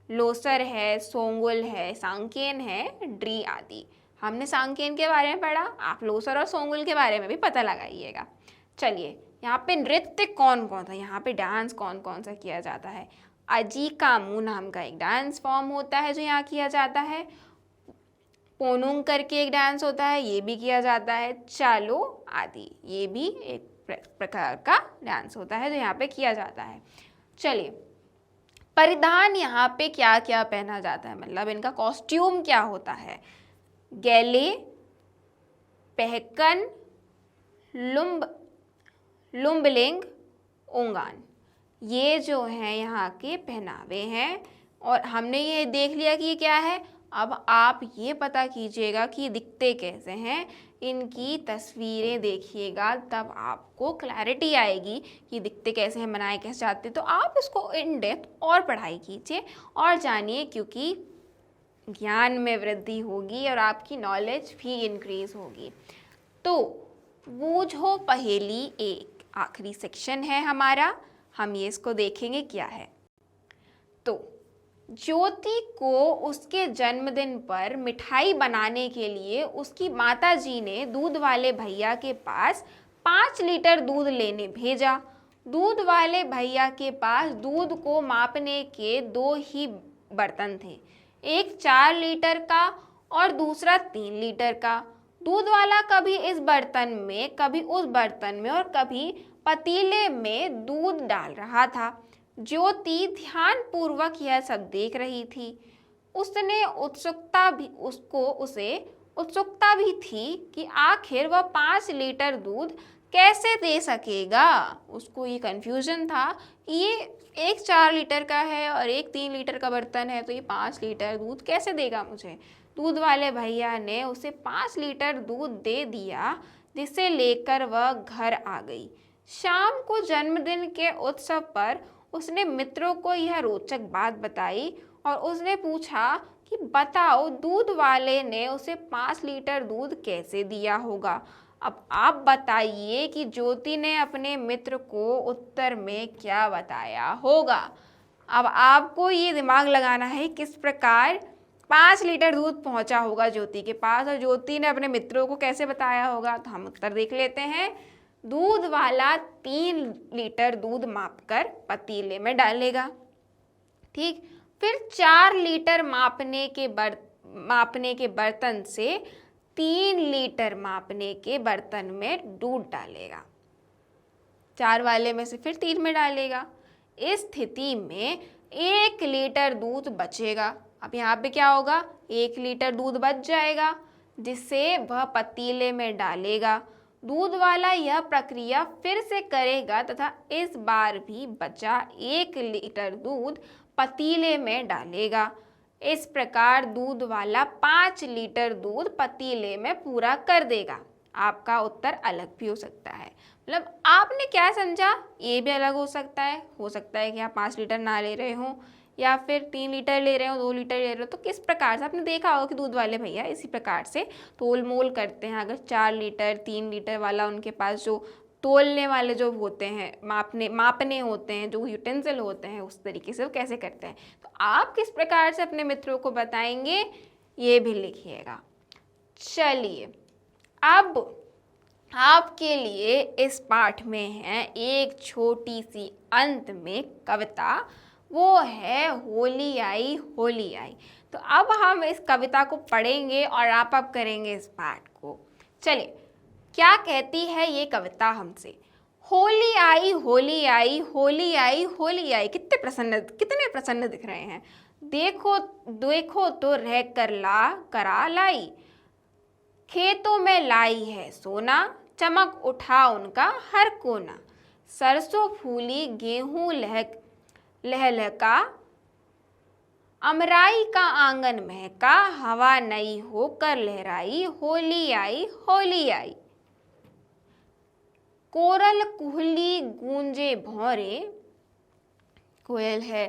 लोसर है, सोंगुल है, सांकेन है, ड्री आदि। हमने सांकेन के बारे में पढ़ा, आप लोसर और सोंगुल के बारे में भी पता लगाइएगा। चलिए, यहाँ पे नृत्य कौन कौन सा, यहाँ पे डांस कौन कौन सा किया जाता है? अजी कामू नाम का एक डांस फॉर्म होता है जो यहाँ किया जाता है। पोनुंग करके एक डांस होता है, ये भी किया जाता है। चालो आदि, ये भी एक प्रकार का डांस होता है जो यहाँ पे किया जाता है। चलिए, परिधान यहाँ पे क्या क्या पहना जाता है, मतलब इनका कॉस्ट्यूम क्या होता है? गैले, पहकन, लुम्बलिंग, ओंगान, ये जो है यहाँ के पहनावे हैं। और हमने ये देख लिया कि ये क्या है? अब आप ये पता कीजिएगा कि दिखते कैसे हैं, इनकी तस्वीरें देखिएगा, तब आपको क्लैरिटी आएगी कि दिखते कैसे हैं, बनाए कैसे जाते हैं। तो आप इसको इन डेप्थ और पढ़ाई कीजिए और जानिए, क्योंकि ज्ञान में वृद्धि होगी और आपकी नॉलेज भी इंक्रीज होगी। तो बूझो पहेली एक आखिरी सेक्शन है हमारा, हम ये इसको देखेंगे क्या है। तो ज्योति को उसके जन्मदिन पर मिठाई बनाने के लिए उसकी माताजी ने दूध वाले भैया के पास 5 लीटर दूध लेने भेजा। दूध वाले भैया के पास दूध को मापने के 2 ही बर्तन थे, एक 4 लीटर का और दूसरा 3 लीटर का। दूध वाला कभी इस बर्तन में, कभी उस बर्तन में और कभी पतीले में दूध डाल रहा था। ज्योति ध्यानपूर्वक यह सब देख रही थी। उसे उत्सुकता भी थी कि आखिर वह 5 लीटर दूध कैसे दे सकेगा। उसको ये कंफ्यूजन था, ये एक 4 लीटर का है और एक 3 लीटर का बर्तन है, तो ये 5 लीटर दूध कैसे देगा मुझे। दूध वाले भैया ने उसे 5 लीटर दूध दे दिया, जिसे लेकर वह घर आ गई। शाम को जन्मदिन के उत्सव पर उसने मित्रों को यह रोचक बात बताई और उसने पूछा कि बताओ, दूध वाले ने उसे 5 लीटर दूध कैसे दिया होगा। अब आप बताइए कि ज्योति ने अपने मित्र को उत्तर में क्या बताया होगा। अब आपको ये दिमाग लगाना है किस प्रकार 5 लीटर दूध पहुंचा होगा ज्योति के पास और ज्योति ने अपने मित्रों को कैसे बताया होगा। तो हम उत्तर देख लेते हैं। दूध वाला 3 लीटर दूध मापकर पतीले में डालेगा, ठीक। फिर 4 लीटर मापने के बर्तन से 3 लीटर मापने के बर्तन में दूध डालेगा। 4 वाले में से फिर 3 में डालेगा। इस स्थिति में 1 लीटर दूध बचेगा। अब यहाँ पे क्या होगा, 1 लीटर दूध बच जाएगा, जिसे वह पतीले में डालेगा। दूध वाला यह प्रक्रिया फिर से करेगा तथा इस बार भी बचा 1 लीटर दूध पतीले में डालेगा। इस प्रकार दूध वाला 5 लीटर दूध पतीले में पूरा कर देगा। आपका उत्तर अलग भी हो सकता है, मतलब आपने क्या समझा ये भी अलग हो सकता है कि आप 5 लीटर ना ले रहे हो या फिर 3 लीटर ले रहे हो, 2 लीटर ले रहे हो। तो किस प्रकार से आपने देखा होगा कि दूध वाले भैया इसी प्रकार से तोल मोल करते हैं। अगर 4 लीटर 3 लीटर वाला उनके पास जो तोलने वाले जो होते हैं, मापने होते हैं, जो यूटेंसिल होते हैं, उस तरीके से वो कैसे करते हैं। तो आप किस प्रकार से अपने मित्रों को बताएंगे ये भी लिखिएगा। चलिए, अब आपके लिए इस पाठ में है एक छोटी सी अंत में कविता, वो है होली आई होली आई। तो अब हम इस कविता को पढ़ेंगे और आप अब करेंगे इस पाठ को। चलिए, क्या कहती है ये कविता हमसे। होली आई होली आई होली आई होली आई। कितने प्रसन्न दिख रहे हैं। देखो देखो तो रह कर करा लाई, खेतों में लाई है सोना, चमक उठा उनका हर कोना। सरसों फूली गेहूं लहलका, अमराई का आंगन महका, हवा नई होकर लहराई, होली आई होली आई। कोरल कुहली गूंजे भौरे, कोयल है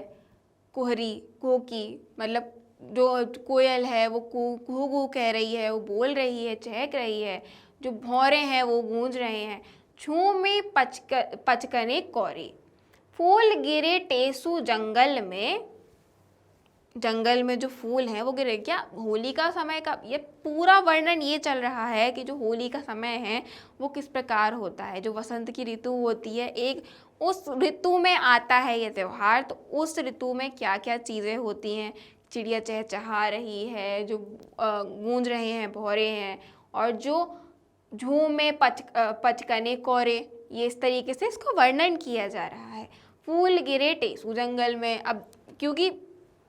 कुहरी कोकी, मतलब जो कोयल है वो कुहू कुहू कह रही है, वो बोल रही है, चहक रही है। जो भौरे हैं वो गूंज रहे हैं। झूमे पचकने कौरे, फूल गिरे टेसू जंगल में जो फूल हैं वो गिरे। क्या होली का समय का ये पूरा वर्णन ये चल रहा है कि जो होली का समय है वो किस प्रकार होता है। जो वसंत की ऋतु होती है, एक उस ऋतु में आता है ये त्यौहार। तो उस ऋतु में क्या क्या चीज़ें होती हैं, चिड़िया चहचहा रही है, जो गूंज रहे हैं भौरे हैं, और जो झूमे पचकने कौरे, ये इस तरीके से इसको वर्णन किया जा रहा है। फूल गिरे टेसू जंगल में। अब क्योंकि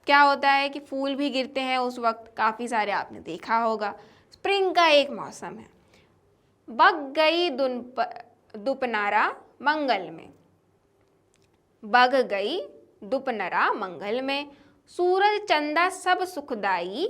क्या होता है कि फूल भी गिरते हैं उस वक्त, काफ़ी सारे आपने देखा होगा। स्प्रिंग का एक मौसम है। बग गई दुपनारा मंगल में, बग गई दुपनरा मंगल में। सूरज चंदा सब सुखदाई,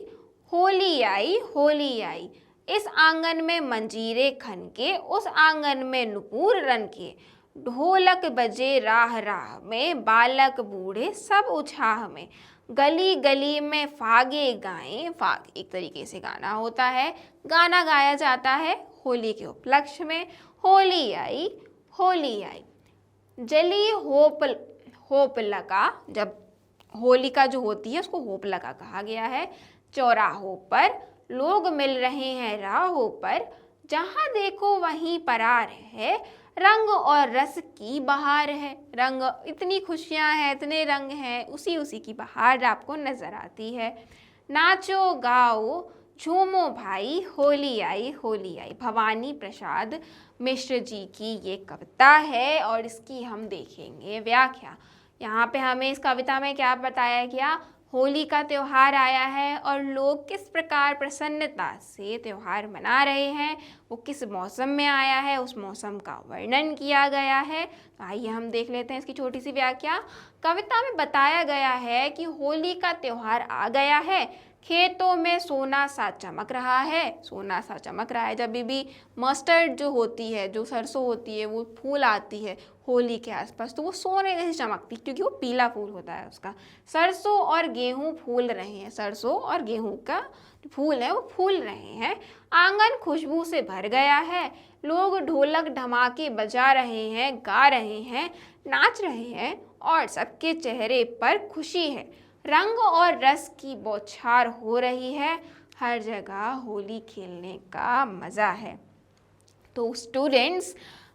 होली आई, इस आंगन में मंजीरे खनके, उस आंगन में नुपुर रनके, ढोलक बजे राह राह में, बालक बूढ़े सब उछाह में, गली गली में फागे गाएं। फाग एक तरीके से गाना होता है, गाना गाया जाता है होली के उपलक्ष्य में। होली आई, जली होप लगा, जब होलिका जो होती है उसको होप लगा कहा गया है। चौराहों पर लोग मिल रहे हैं राहों पर, जहाँ देखो वहीं परार है, रंग और रस की बहार है। रंग, इतनी खुशियाँ हैं, इतने रंग हैं, उसी की बहार आपको नजर आती है। नाचो गाओ झूमो भाई, होली आई। भवानी प्रसाद मिश्र जी की ये कविता है और इसकी हम देखेंगे व्याख्या। यहाँ पे हमें इस कविता में क्या बताया गया, होली का त्यौहार आया है और लोग किस प्रकार प्रसन्नता से त्यौहार मना रहे हैं, वो किस मौसम में आया है, उस मौसम का वर्णन किया गया है। तो आइए हम देख लेते हैं इसकी छोटी सी व्याख्या। कविता में बताया गया है कि होली का त्यौहार आ गया है, खेतों में सोना सा चमक रहा है। सोना सा चमक रहा है, जब भी मस्टर्ड जो होती है, जो सरसों होती है, वो फूल आती है होली के आसपास, तो वो सोने जैसे चमकती, क्योंकि वो पीला फूल होता है उसका। सरसों और गेहूं फूल रहे हैं, सरसों और गेहूं का फूल है वो फूल रहे हैं। आंगन खुशबू से भर गया है, लोग ढोलक धमाके बजा रहे हैं, गा रहे हैं, नाच रहे हैं और सबके चेहरे पर खुशी है। रंग और रस की बौछार हो रही है, हर जगह होली खेलने का मज़ा है। तो स्टूडेंट्स,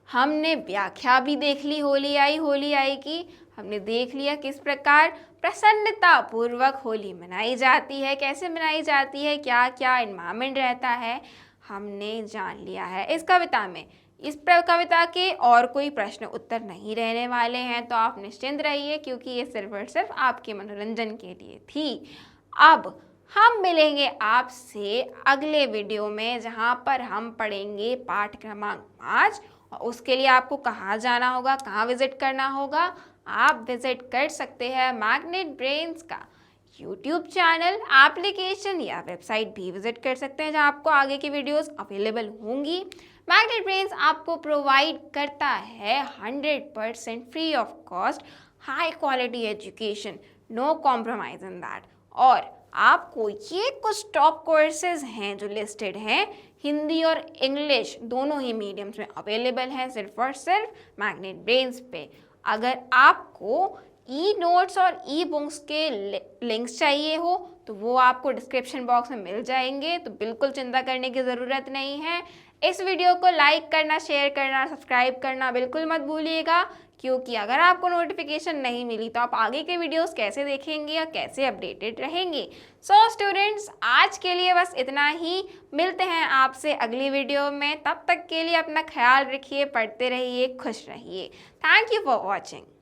हमने व्याख्या भी देख ली होली आई की। हमने देख लिया किस प्रकार प्रसन्नता पूर्वक होली मनाई जाती है, कैसे मनाई जाती है, क्या क्या एनवायरनमेंट रहता है, हमने जान लिया है इस कविता में। इस कविता के और कोई प्रश्न उत्तर नहीं रहने वाले हैं, तो आप निश्चिंत रहिए, क्योंकि ये सिर्फ और सिर्फ आपके मनोरंजन के लिए थी। अब हम मिलेंगे आपसे अगले वीडियो में, जहाँ पर हम पढ़ेंगे पाठ क्रमांक 5। और उसके लिए आपको कहाँ जाना होगा, कहाँ विजिट करना होगा, आप विजिट कर सकते हैं मैग्नेट ब्रेन्स का यूट्यूब चैनल, एप्लीकेशन या वेबसाइट भी विजिट कर सकते हैं, जहाँ आपको आगे की वीडियोस अवेलेबल होंगी। मैग्नेट ब्रेन्स आपको प्रोवाइड करता है 100% free of cost high quality education, no compromise in that. और आपको ये कुछ टॉप कोर्सेज हैं जो लिस्टेड हैं, हिंदी और इंग्लिश दोनों ही मीडियम्स में अवेलेबल हैं, सिर्फ और सिर्फ मैग्नेट ब्रेन्स पे। अगर आपको ई नोट्स और ई बुक्स के लिंक्स चाहिए हो तो वो आपको डिस्क्रिप्शन बॉक्स में मिल जाएंगे, तो बिल्कुल चिंता करने की ज़रूरत नहीं है। इस वीडियो को लाइक करना, शेयर करना, सब्सक्राइब करना बिल्कुल मत भूलिएगा, क्योंकि अगर आपको नोटिफिकेशन नहीं मिली तो आप आगे के वीडियोस कैसे देखेंगे या कैसे अपडेटेड रहेंगे। सो स्टूडेंट्स, आज के लिए बस इतना ही। मिलते हैं आपसे अगली वीडियो में, तब तक के लिए अपना ख्याल रखिए, पढ़ते रहिए, खुश रहिए। Thank you for watching.